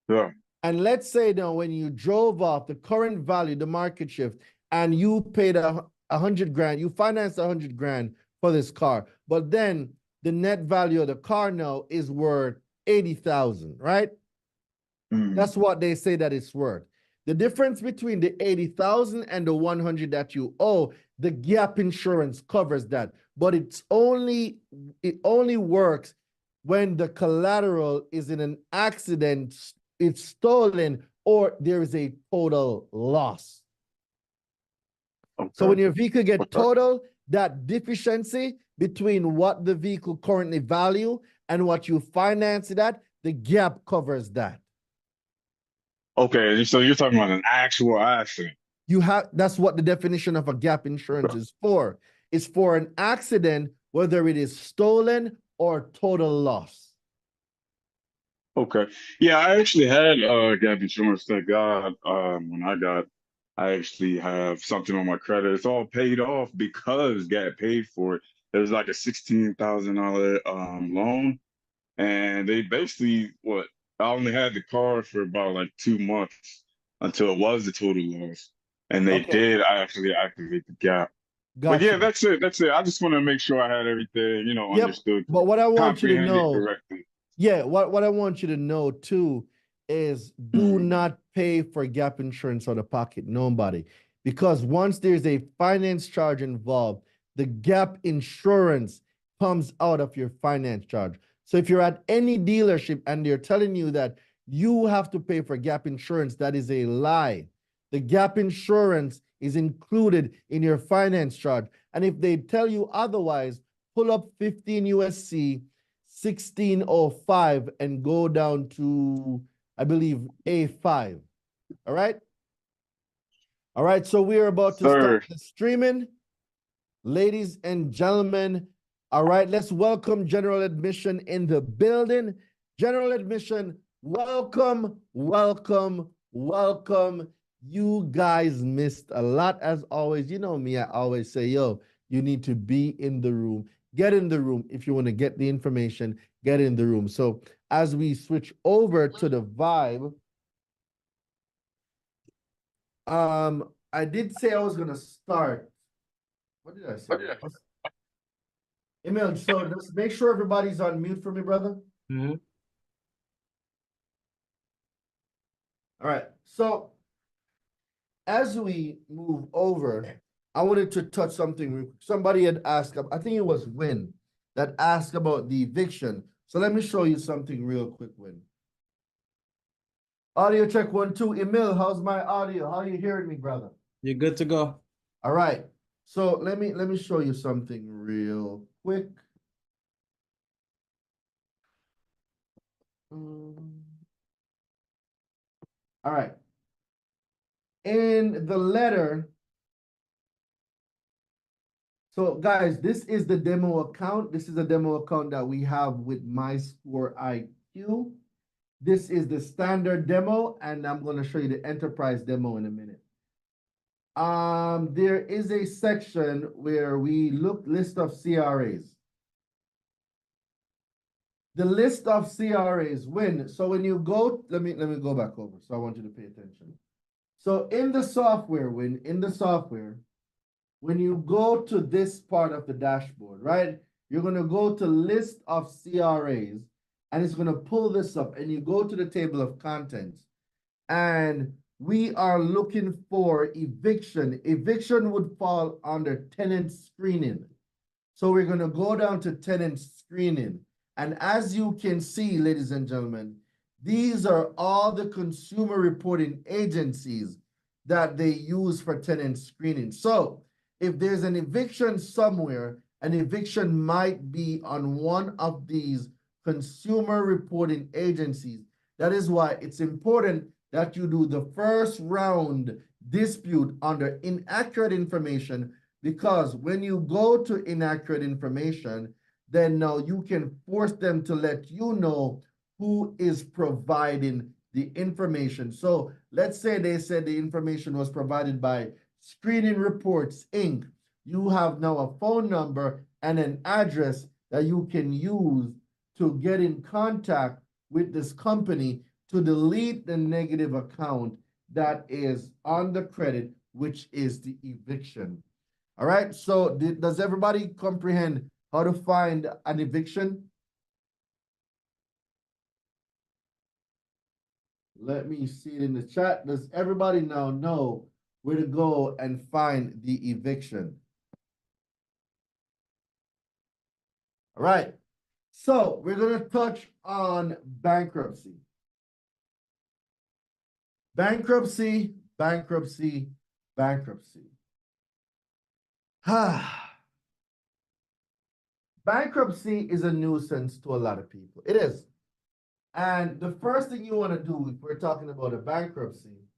yeah. And let's say now when you drove off, the current value, the market shift, and you paid a 100 grand, you financed 100 grand for this car, but then the net value of the car now is worth 80,000, right? That's what they say that it's worth. The difference between the 80,000 and the 100 that you owe, the gap insurance covers that, but it only works when the collateral is in an accident, it's stolen, or there is a total loss. Okay. So when your vehicle get total, that deficiency between what the vehicle currently value and what you finance it at, the gap covers that. Okay, so you're talking about an actual accident. That's what the definition of a gap insurance is for. It's for an accident, whether it is stolen or total loss. Okay. Yeah, I actually had gap insurance, thank God. I actually have something on my credit. It's all paid off because Gap paid for it. It was like a $16,000 loan. And they basically I only had the car for about like 2 months until it was the total loss. And they Okay, did actually activate the Gap. But got yeah, you. that's it. That's it. I just want to make sure I had everything, Yep. understood, But what I want you to comprehended know, correctly. yeah, what I want you to know too is do not pay for gap insurance out of pocket, nobody. Because once there's a finance charge involved, the gap insurance comes out of your finance charge. So if you're at any dealership and they're telling you that you have to pay for gap insurance, that is a lie. The gap insurance is included in your finance charge. And if they tell you otherwise, pull up 15 USC 1605 and go down to, I believe, A5. All right? All right, so we are about to start the streaming. Ladies and gentlemen, all right, let's welcome general admission in the building. General admission, welcome, welcome, welcome. You guys missed a lot as always. You know me, I always say, yo, you need to be in the room. Get in the room if you want to get the information, get in the room. So as we switch over to the vibe, I did say I was gonna start. What did I say? Emil, so let's make sure everybody's on mute for me, brother. Mm-hmm. All right. So as we move over, I wanted to touch something. Somebody had asked, I think it was Win, that asked about the eviction. So let me show you something real quick, Win. Audio check 1, 2. Emil, how's my audio? How are you hearing me, brother? You're good to go. All right. So let me show you something real quick. All right. In the letter, so guys, this is the demo account. This is a demo account that we have with MyScore IQ. This is the standard demo, and I'm going to show you the enterprise demo in a minute. There is a section where we look list of CRAs. The list of CRAs when you go, let me go back over. So I want you to pay attention. So in the software, when you go to this part of the dashboard, right? You're going to go to list of CRAs, and it's going to pull this up, and you go to the table of contents, and we are looking for eviction. Eviction would fall under tenant screening. So we're going to go down to tenant screening. And as you can see, ladies and gentlemen, these are all the consumer reporting agencies that they use for tenant screening. So if there's an eviction somewhere, an eviction might be on one of these consumer reporting agencies. That is why it's important that you do the first round dispute under inaccurate information, because when you go to inaccurate information, then now you can force them to let you know who is providing the information. So let's say they said the information was provided by Screening Reports, Inc. You have now a phone number and an address that you can use to get in contact with this company to delete the negative account that is on the credit, which is the eviction. All right, so does everybody comprehend how to find an eviction? Let me see it in the chat. Does everybody now know where to go and find the eviction? All right, so we're going to touch on bankruptcy. Bankruptcy, bankruptcy, bankruptcy. Bankruptcy is a nuisance to a lot of people. It is. And the first thing you want to do if we're talking about a bankruptcy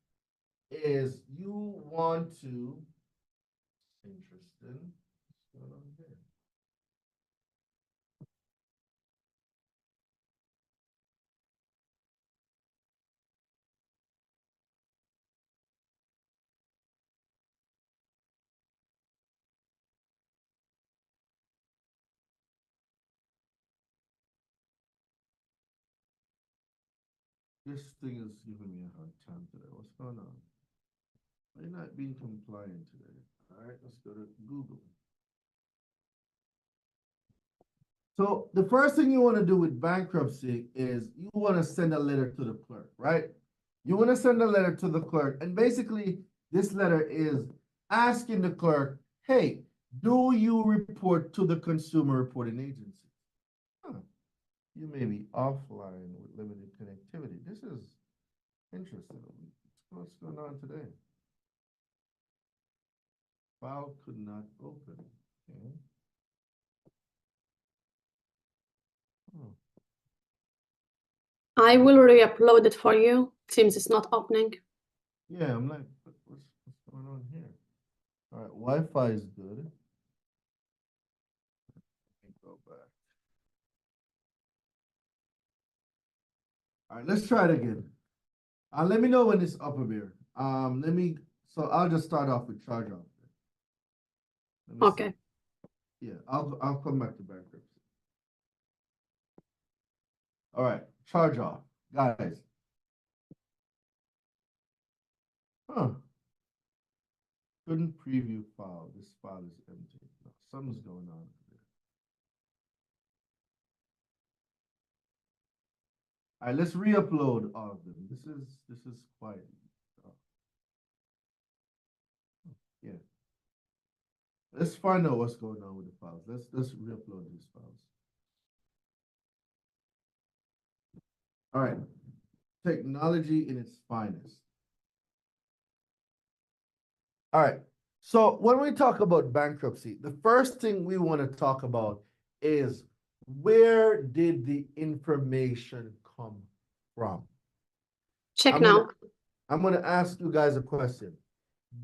is you want to, interesting, what's going on here? This thing is giving me a hard time today. What's going on? Why are you not being compliant today? All right, let's go to Google. So the first thing you want to do with bankruptcy is you want to send a letter to the clerk, right? You want to send a letter to the clerk, and basically this letter is asking the clerk, hey, do you report to the consumer reporting agency? You may be offline with limited connectivity. This is interesting. What's going on today? File could not open. Okay. Hmm. I will re-upload it for you. Seems it's not opening. Yeah, I'm like, what's going on here? All right, Wi-Fi is good. Let me go back. All right, let's try it again. Let me know when it's up a here. So I'll just start off with charge off. Okay. Yeah, I'll come back to bankruptcy. All right, charge off, guys. Huh. Couldn't preview file. This file is empty. No, something's going on there. All right, let's re-upload all of them. This is quite yeah. Let's find out what's going on with the files. Let's re-upload these files. All right. Technology in its finest. All right. So when we talk about bankruptcy, the first thing we want to talk about is where did the information come from? Check now. I'm going to ask you guys a question.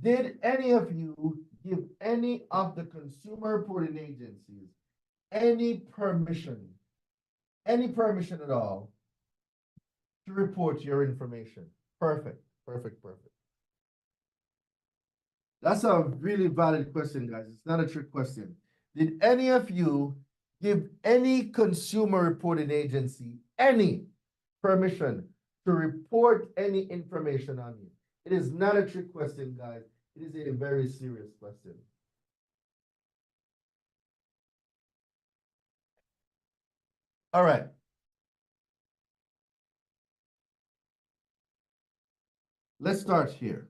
Did any of you give any of the consumer reporting agencies any permission at all to report your information? Perfect. That's a really valid question, guys. It's not a trick question. Did any of you give any consumer reporting agency any permission to report any information on you? It is not a trick question, guys. It is a very serious question. All right. Let's start here.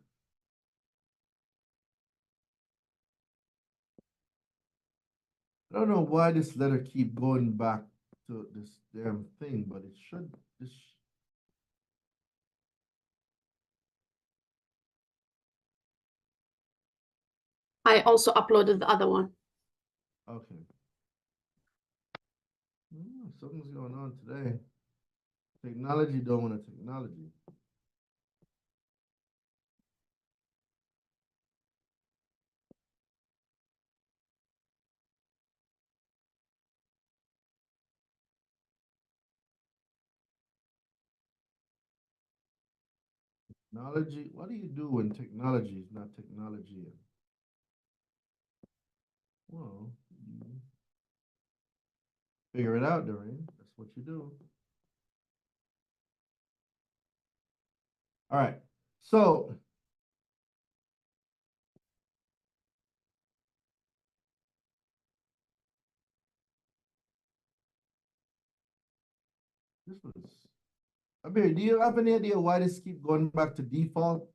I don't know why this letter keep going back to this damn thing, but it should. I also uploaded the other one. Okay. Something's going on today. Technology don't want to technology. Technology, what do you do when technology is not technology? Well, you figure it out, Doreen. That's what you do. All right. So this was, I mean, do you have any idea why this keep going back to default?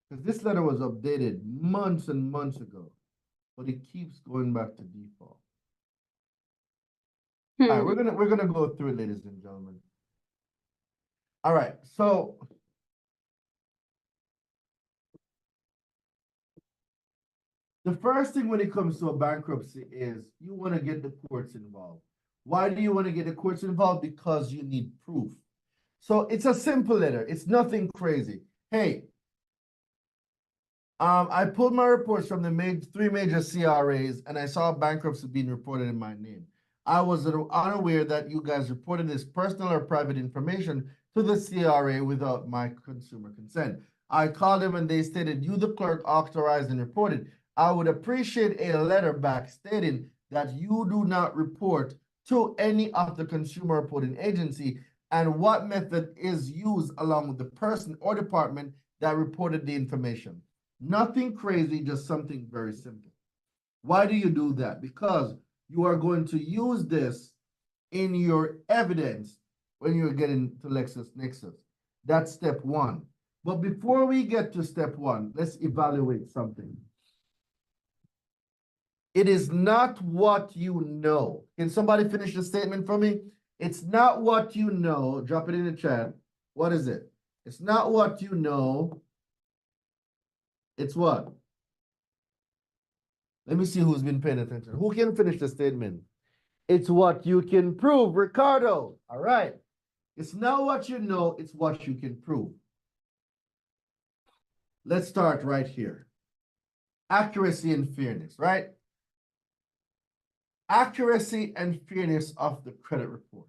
Because this letter was updated months and months ago, but it keeps going back to default. All right, we're gonna go through it, ladies and gentlemen. All right, so the first thing when it comes to a bankruptcy is you want to get the courts involved. Why do you want to get the courts involved? Because you need proof. So it's a simple letter. It's nothing crazy. Hey, I pulled my reports from the three major CRAs, and I saw bankruptcy being reported in my name. I was unaware that you guys reported this personal or private information to the CRA without my consumer consent. I called them and they stated, you, the clerk, authorized and reported. I would appreciate a letter back stating that you do not report to any of the consumer reporting agency and what method is used along with the person or department that reported the information. Nothing crazy, just something very simple. Why do you do that? Because you are going to use this in your evidence when you're getting to LexisNexis. That's step one. But before we get to step one, let's evaluate something. It is not what you know. Can somebody finish the statement for me? It's not what you know. Drop it in the chat. What is it? It's not what you know. It's what? Let me see who's been paying attention. Who can finish the statement? It's what you can prove, Ricardo. All right. It's not what you know, it's what you can prove. Let's start right here. Accuracy and fairness, right? Accuracy and fairness of the credit report.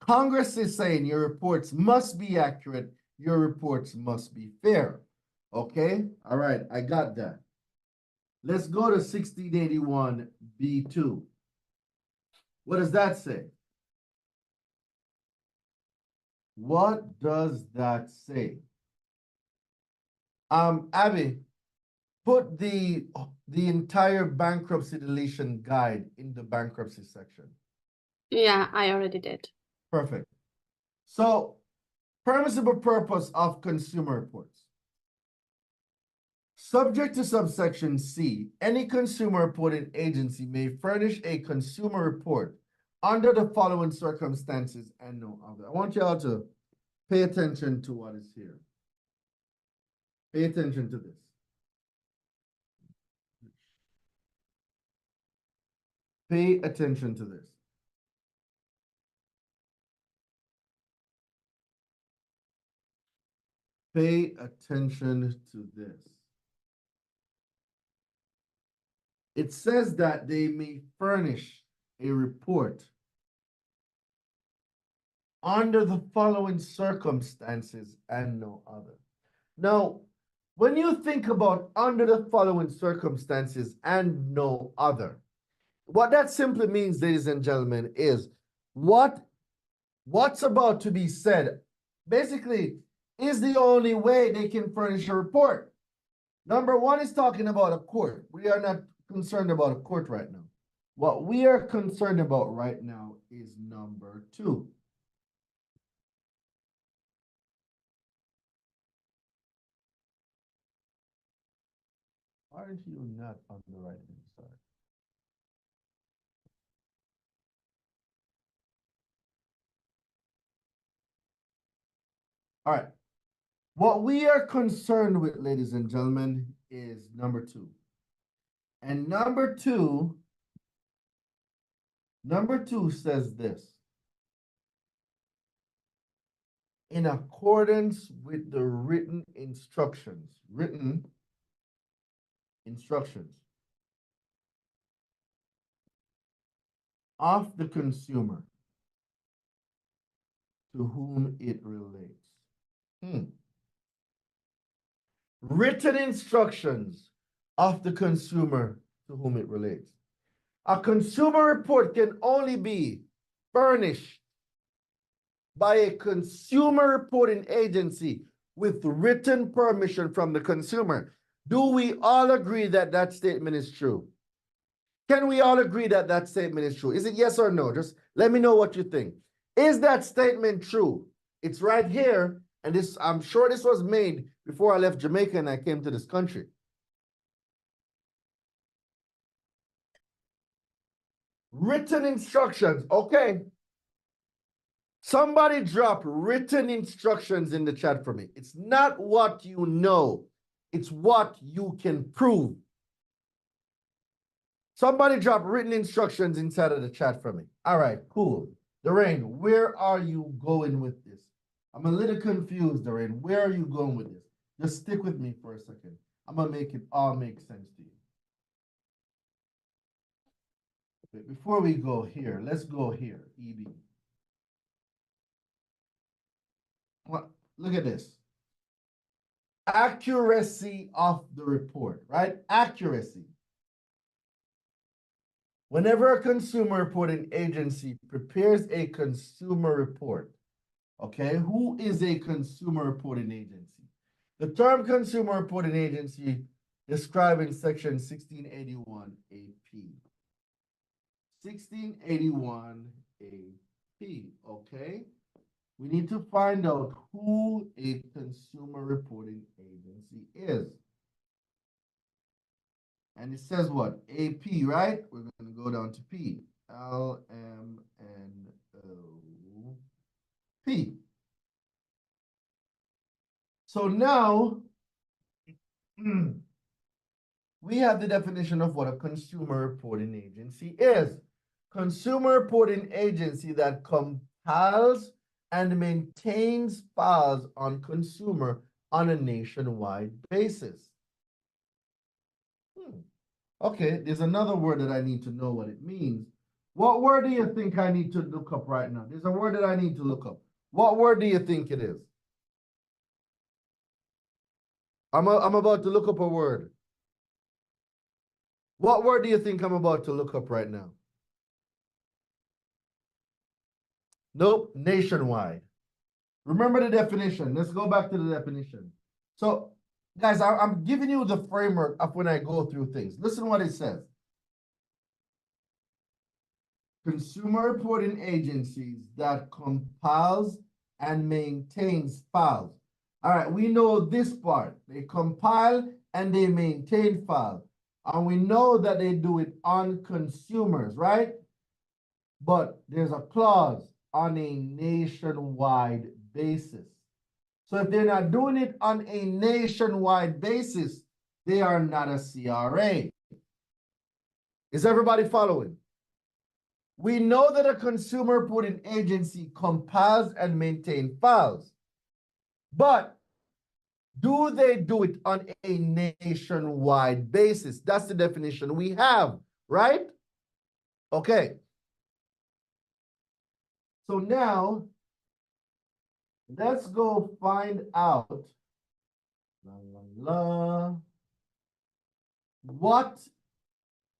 Congress is saying your reports must be accurate, your reports must be fair. Okay? All right, I got that. Let's go to 1681 B2. What does that say? What does that say? Abby, put the entire bankruptcy deletion guide in the bankruptcy section. Yeah, I already did. Perfect. So, permissible purpose of consumer reports. Subject to subsection C, any consumer reporting agency may furnish a consumer report under the following circumstances and no other. I want y'all to pay attention to what is here. Pay attention to this. Pay attention to this. Pay attention to this. It says that they may furnish a report under the following circumstances and no other. Now, when you think about under the following circumstances and no other, what that simply means, ladies and gentlemen, is what's about to be said basically is the only way they can furnish a report. Number one is talking about a court. We are not concerned about a court right now. What we are concerned about right now is number two. Aren't you not on the right hand side? All right. What we are concerned with, ladies and gentlemen, is number two. And number two says this. In accordance with the written instructions of the consumer to whom it relates. Written instructions of the consumer to whom it relates. A consumer report can only be furnished by a consumer reporting agency with written permission from the consumer. Do we all agree that that statement is true? Can we all agree that that statement is true? Is it yes or no? Just let me know what you think. Is that statement true? It's right here, and this, I'm sure this was made before I left Jamaica and I came to this country. Written instructions, okay. Somebody drop written instructions in the chat for me. It's not what you know, it's what you can prove. Somebody drop written instructions inside of the chat for me. All right, cool. Doreen, where are you going with this? I'm a little confused, Doreen. Where are you going with this? Just stick with me for a second. I'm going to make it all make sense to you. Okay, before we go here, let's go here, EB. Well, look at this. Accuracy of the report, right? Accuracy. Whenever a consumer reporting agency prepares a consumer report, okay, who is a consumer reporting agency? The term consumer reporting agency described in section 1681 AP. 1681 AP, okay? We need to find out who a consumer reporting agency is. And it says what? AP, right? We're going to go down to P. LMNO P. So now, we have the definition of what a consumer reporting agency is. Consumer reporting agency that compiles and maintains files on consumer on a nationwide basis. Okay, there's another word that I need to know what it means. What word do you think I need to look up right now? There's a word that I need to look up. What word do you think it is? I'm about to look up a word. What word do you think I'm about to look up right now? Nope, nationwide. Remember the definition. Let's go back to the definition. So, guys, I'm giving you the framework of when I go through things. Listen what it says. Consumer reporting agencies that compiles and maintains files. All right, we know this part. They compile and they maintain files. And we know that they do it on consumers, right? But there's a clause on a nationwide basis. So if they're not doing it on a nationwide basis, they are not a CRA. Is everybody following? We know that a consumer reporting agency compiles and maintains files, but do they do it on a nationwide basis? That's the definition we have, right? Okay. So now, let's go find out what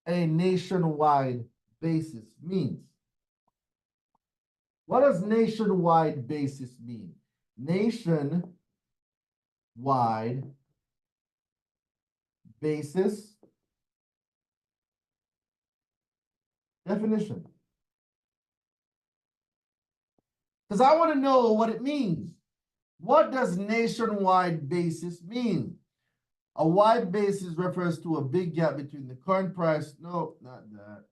a nationwide basis means. What does nationwide basis mean? Nationwide basis definition. Because I want to know what it means. What does nationwide basis mean? A wide basis refers to a big gap between the current price. No, not that.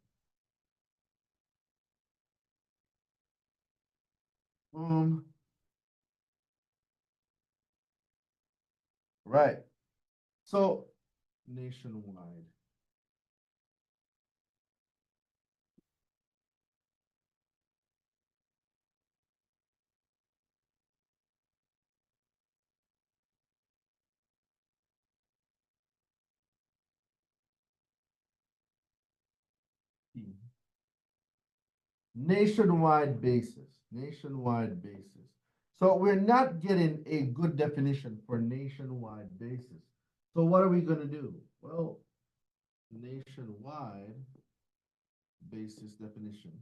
Right. So nationwide. Nationwide basis. Nationwide basis. So we're not getting a good definition for nationwide basis. So what are we going to do? Well, nationwide basis definition.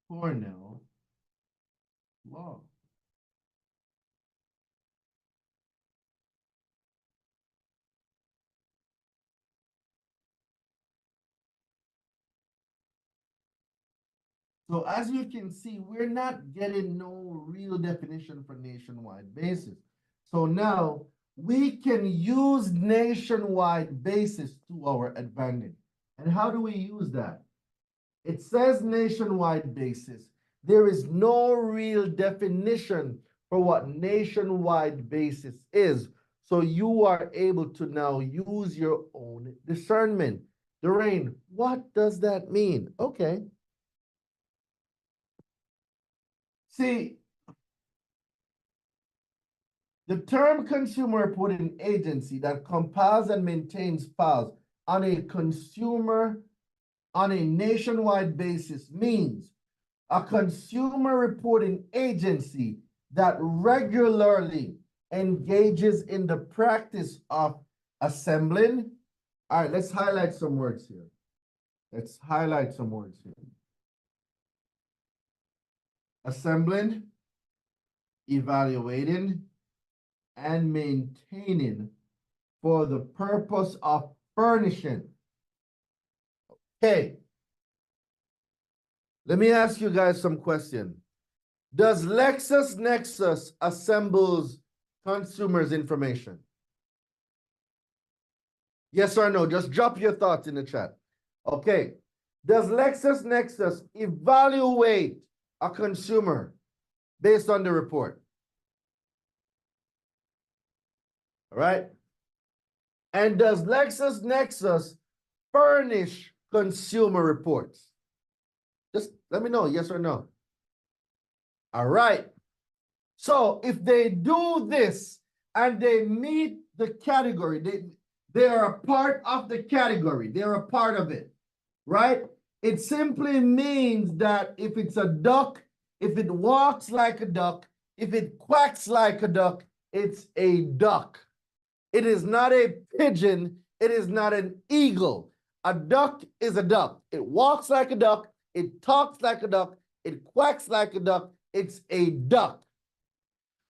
Cornell law. So as you can see, we're not getting no real definition for nationwide basis. So now we can use nationwide basis to our advantage. And how do we use that? It says nationwide basis. There is no real definition for what nationwide basis is. So you are able to now use your own discernment. Doreen, what does that mean? Okay. See, the term consumer reporting agency that compiles and maintains files on a nationwide basis means a consumer reporting agency that regularly engages in the practice of assembling. All right, let's highlight some words here. Let's highlight some words here. Assembling, evaluating, and maintaining for the purpose of furnishing. Okay. Let me ask you guys some question. Does LexisNexis assembles consumers' information? Yes or no? Just drop your thoughts in the chat. Okay. Does LexisNexis evaluate a consumer based on the report? All right. And does LexisNexis furnish consumer reports? Just let me know, yes or no. All right. So if they do this and they meet the category, they are a part of the category, they're a part of it, right? It simply means that if it's a duck, if it walks like a duck, if it quacks like a duck, it's a duck. It is not a pigeon, it is not an eagle. A duck is a duck. It walks like a duck, it talks like a duck, it quacks like a duck, it's a duck.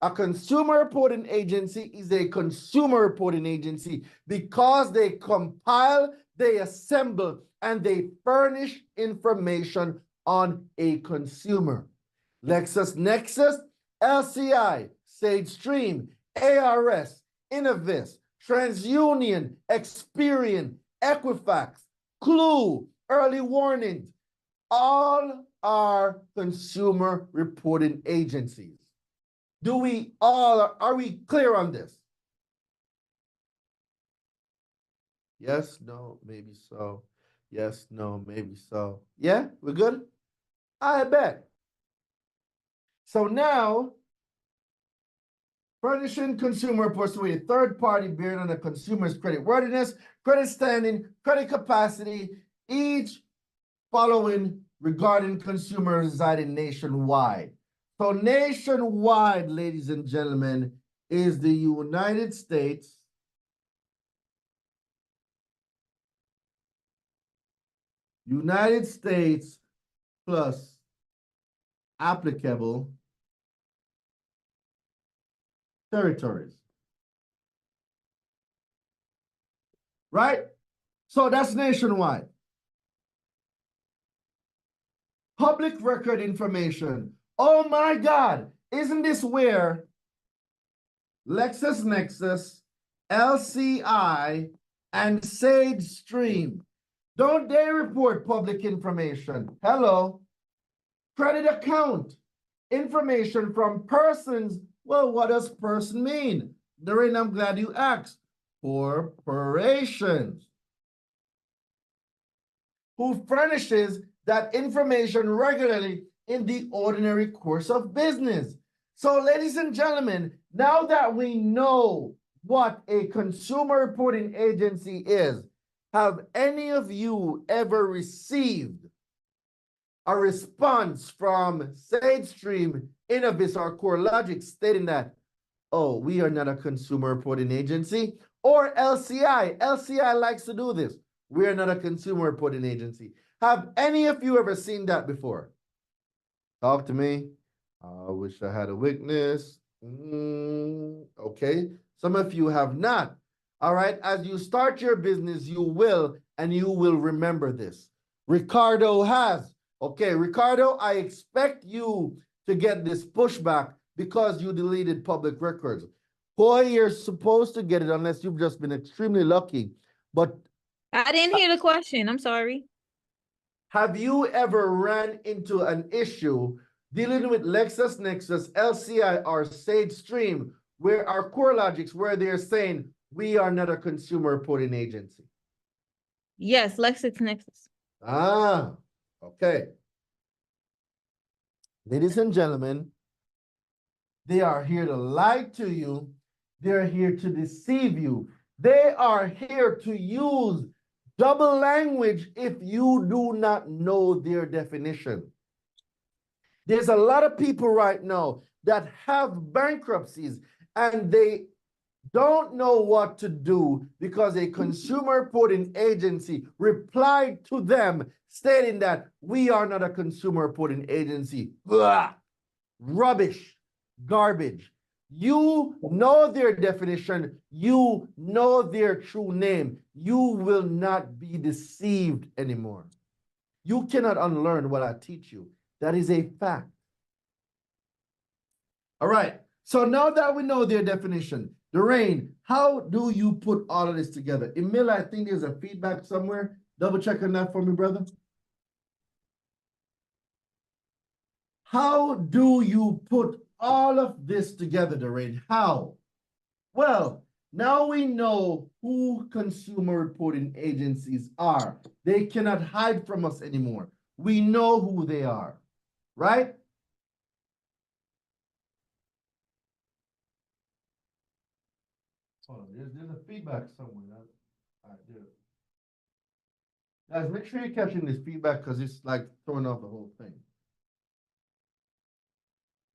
A consumer reporting agency is a consumer reporting agency because they compile, they assemble, and they furnish information on a consumer. LexisNexis, LCI, Sage Stream, ARS, Innovis, TransUnion, Experian, Equifax, Clue, Early Warnings, all are consumer reporting agencies. Are we clear on this? Yes, no, maybe so. Yes, no, maybe so. Yeah, we're good? I bet. So now, furnishing consumer reports to a third party bearing on the consumer's credit worthiness, credit standing, credit capacity, each following regarding consumers residing nationwide. So nationwide, ladies and gentlemen, is the United States, plus applicable territories. Right? So that's nationwide. Public record information. Oh my God, isn't this where LexisNexis, LCI, and Sage Stream, don't they report public information? Hello. Credit account information from persons. Well, what does person mean? Doreen, I'm glad you asked. Corporations. Who furnishes that information regularly in the ordinary course of business. So, ladies and gentlemen, now that we know what a consumer reporting agency is, have any of you ever received a response from SageStream, Innovis, or CoreLogic stating that, oh, we are not a consumer reporting agency? Or LCI. LCI likes to do this. We are not a consumer reporting agency. Have any of you ever seen that before? Talk to me. I wish I had a witness. Okay. Some of you have not. All right. As you start your business, you will, and you will remember this. Ricardo has. Okay, Ricardo, I expect you to get this pushback because you deleted public records. Boy, you're supposed to get it unless you've just been extremely lucky. But I didn't hear the question. I'm sorry. have you ever ran into an issue dealing with LexisNexis, LCI, or Sage Stream, where our CoreLogics, where they're saying we are not a consumer reporting agency? Yes, LexisNexis. Ah, okay. Ladies and gentlemen, they are here to lie to you. They're here to deceive you. They are here to use double language if you do not know their definition. There's a lot of people right now that have bankruptcies and they don't know what to do because a consumer reporting agency replied to them stating that we are not a consumer reporting agency. Blah. Rubbish, garbage. You know their definition. You know their true name. You will not be deceived anymore. You cannot unlearn what I teach you. That is a fact. All right. So now that we know their definition, Doreen, how do you put all of this together? Emil, I think there's a feedback somewhere. Double check on that for me, brother. How do you put all of this together, Doreen? How? Well, Now we know who consumer reporting agencies are. They cannot hide from us anymore. We know who they are, right? Hold on, there's a feedback somewhere. All right, there. Guys, make sure you're catching this feedback because it's like throwing off the whole thing.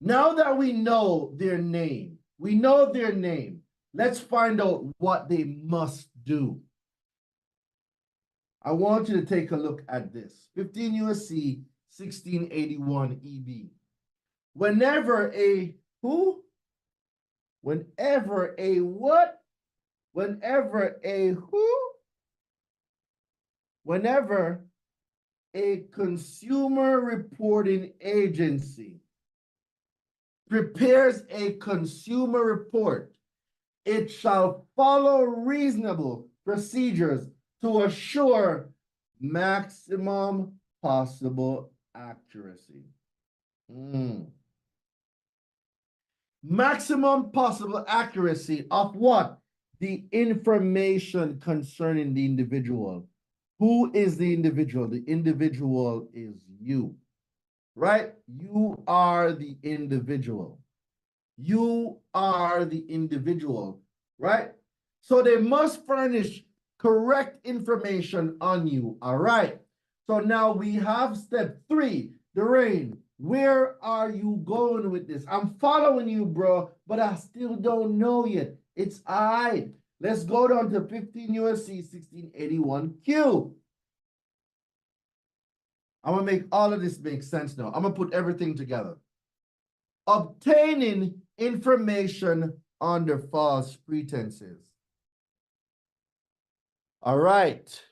Now that we know their name, let's find out what they must do. I want you to take a look at this. 15 U.S.C. 1681 EB. Whenever a who? Whenever a what? Whenever a who? Whenever a consumer reporting agency prepares a consumer report, it shall follow reasonable procedures to assure maximum possible accuracy. Maximum possible accuracy of what? The information concerning the individual. Who is the individual? The individual is you, right? You are the individual. You are the individual, right? So they must furnish correct information on you, all right? So now we have step 3. Doreen, where are you going with this? I'm following you, bro, but I still don't know yet. It's all right. Let's go down to 15 U.S.C. 1681 Q. I'm going to make all of this make sense now. I'm going to put everything together. Obtaining information under false pretenses. All right.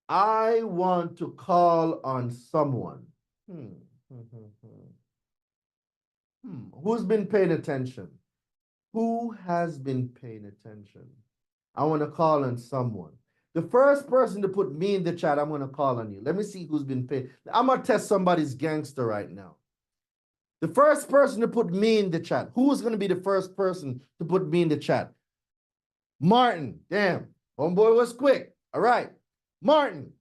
I want to call on someone. Who's been paying attention? Who has been paying attention? I want to call on someone. The first person to put me in the chat, I'm going to call on you. Let me see who's been paying. I'm going to test somebody's gangster right now. The first person to put me in the chat. Who's going to be the first person to put me in the chat? Martin. Damn. Homeboy was quick. All right. Martin,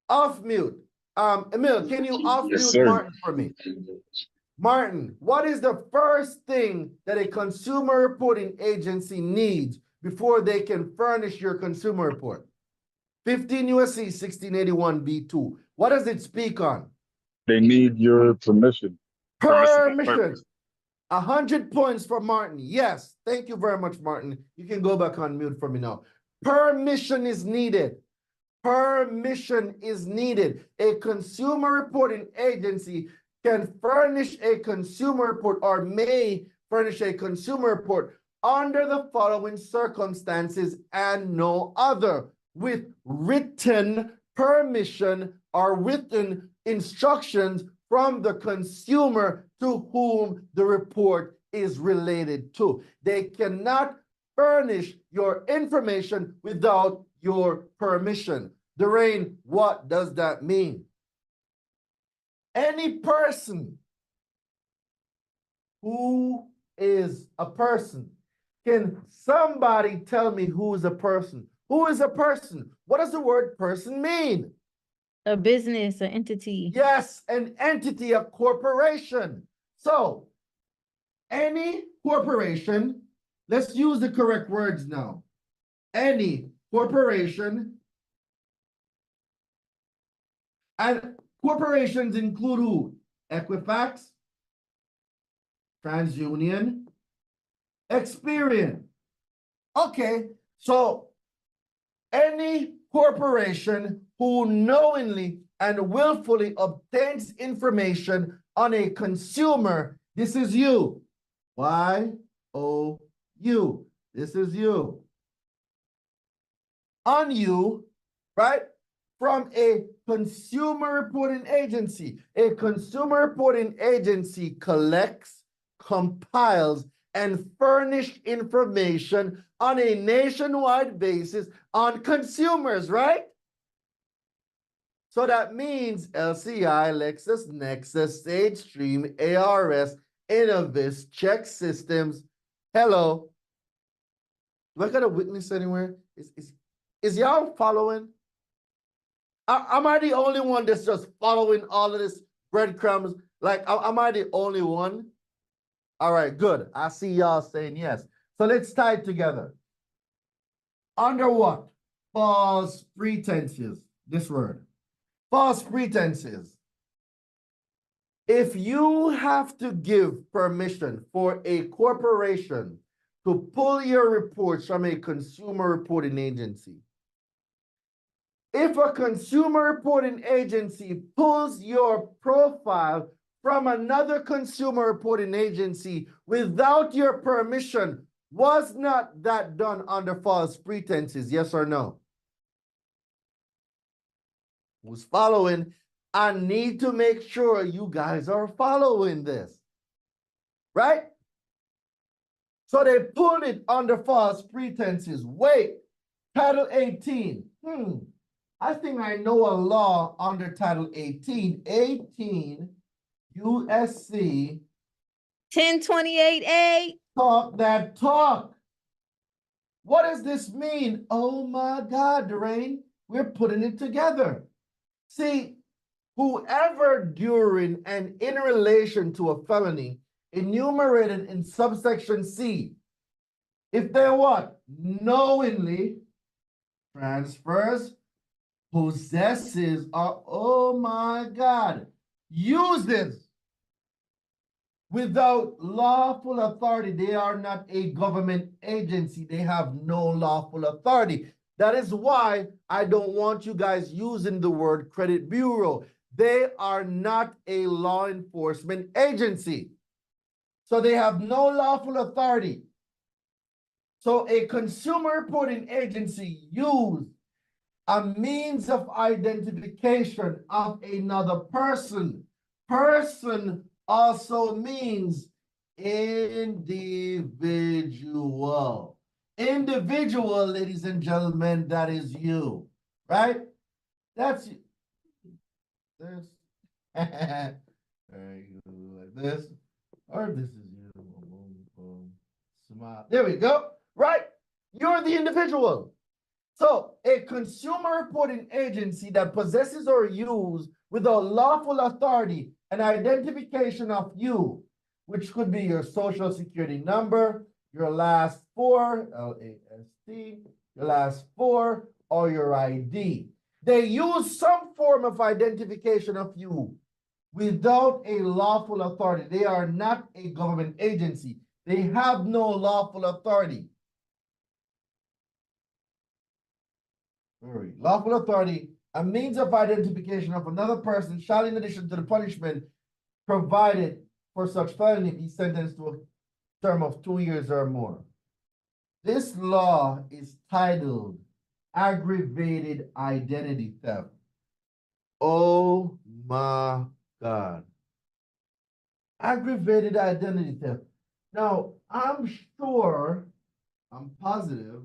off mute. Emil, can you off mute Martin for me? Martin, what is the first thing that a consumer reporting agency needs before they can furnish your consumer report? 15 U.S.C. 1681 B2. What does it speak on? They need your permission. Permission. 100 points for Martin. Yes. Thank you very much, Martin. You can go back on mute for me now. Permission is needed. Permission is needed. A consumer reporting agency can furnish a consumer report or may furnish a consumer report under the following circumstances and no other, with written permission or written instructions from the consumer to whom the report is related to. They cannot furnish your information without your permission. Doreen, what does that mean? Any person who is a person. Can somebody tell me who is a person? Who is a person? What does the word person mean? A business, an entity. Yes, an entity, a corporation. So, any corporation, let's use the correct words now. Any corporation, and corporations include who? Equifax, TransUnion, Experian. Okay, so any corporation who knowingly and willfully obtains information on a consumer, this is you. Y-O-U. This is you. On you, right? From a consumer reporting agency. A consumer reporting agency collects, compiles, and furnishes information on a nationwide basis on consumers, right? So that means LCI, LexisNexis, SageStream, ARS, Innovis, Check Systems, Hello. Do I got a witness anywhere? Is y'all following? Am I the only one that's just following all of this breadcrumbs? Like, am I the only one? All right, good. I see y'all saying yes. So let's tie it together. Under what? False pretenses. This word. False pretenses. If you have to give permission for a corporation to pull your reports from a consumer reporting agency, if a consumer reporting agency pulls your profile from another consumer reporting agency without your permission, was not that done under false pretenses? Yes or no? Who's following? I need to make sure you guys are following this, right? So they pulled it under false pretenses. Wait, Title 18. I think I know a law under Title 18. 18 USC 1028A. talk that talk. What does this mean? Oh my God, Doreen, we're putting it together. See, whoever during and in relation to a felony enumerated in subsection C, if they what? Knowingly transfers, possesses, or, oh my God, uses without lawful authority. They are not a government agency. They have no lawful authority. That is why I don't want you guys using the word credit bureau. They are not a law enforcement agency. So they have no lawful authority. So a consumer reporting agency used a means of identification of another person. Person also means individual. Individual, ladies and gentlemen, that is you, right? That's you. This. Very good. Like this. Or this is you. Boom, boom. Smile. There we go. Right? You're the individual. So a consumer reporting agency that possesses or uses without lawful authority an identification of you, which could be your social security number, your last four, LAST, your last four, or your ID. They use some form of identification of you without a lawful authority. They are not a government agency. They have no lawful authority. Lawful authority, a means of identification of another person shall, in addition to the punishment provided for such felony, be sentenced to a term of 2 years or more. This law is titled aggravated identity theft. Oh my God. Aggravated identity theft. Now, I'm sure, I'm positive,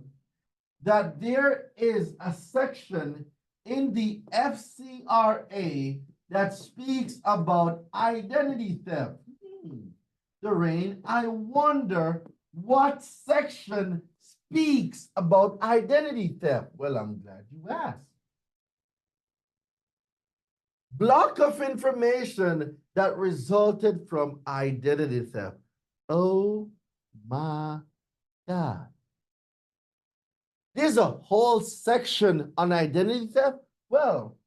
that there is a section in the FCRA that speaks about identity theft. Doreen, I wonder what section speaks about identity theft. Well, I'm glad you asked. Block of information that resulted from identity theft. Oh my God. There's a whole section on identity theft. Well,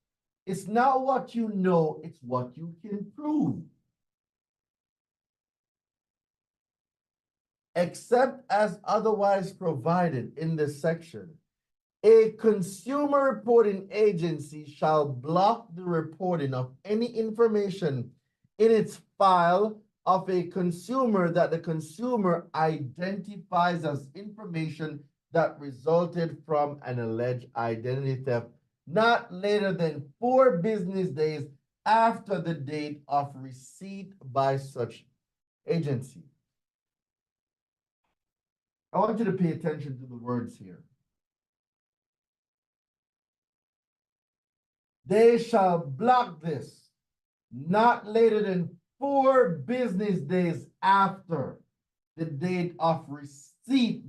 it's not what you know, it's what you can prove. Except as otherwise provided in this section, a consumer reporting agency shall block the reporting of any information in its file of a consumer that the consumer identifies as information that resulted from an alleged identity theft, not later than 4 business days after the date of receipt by such agency. I want you to pay attention to the words here. They shall block this not later than 4 business days after the date of receipt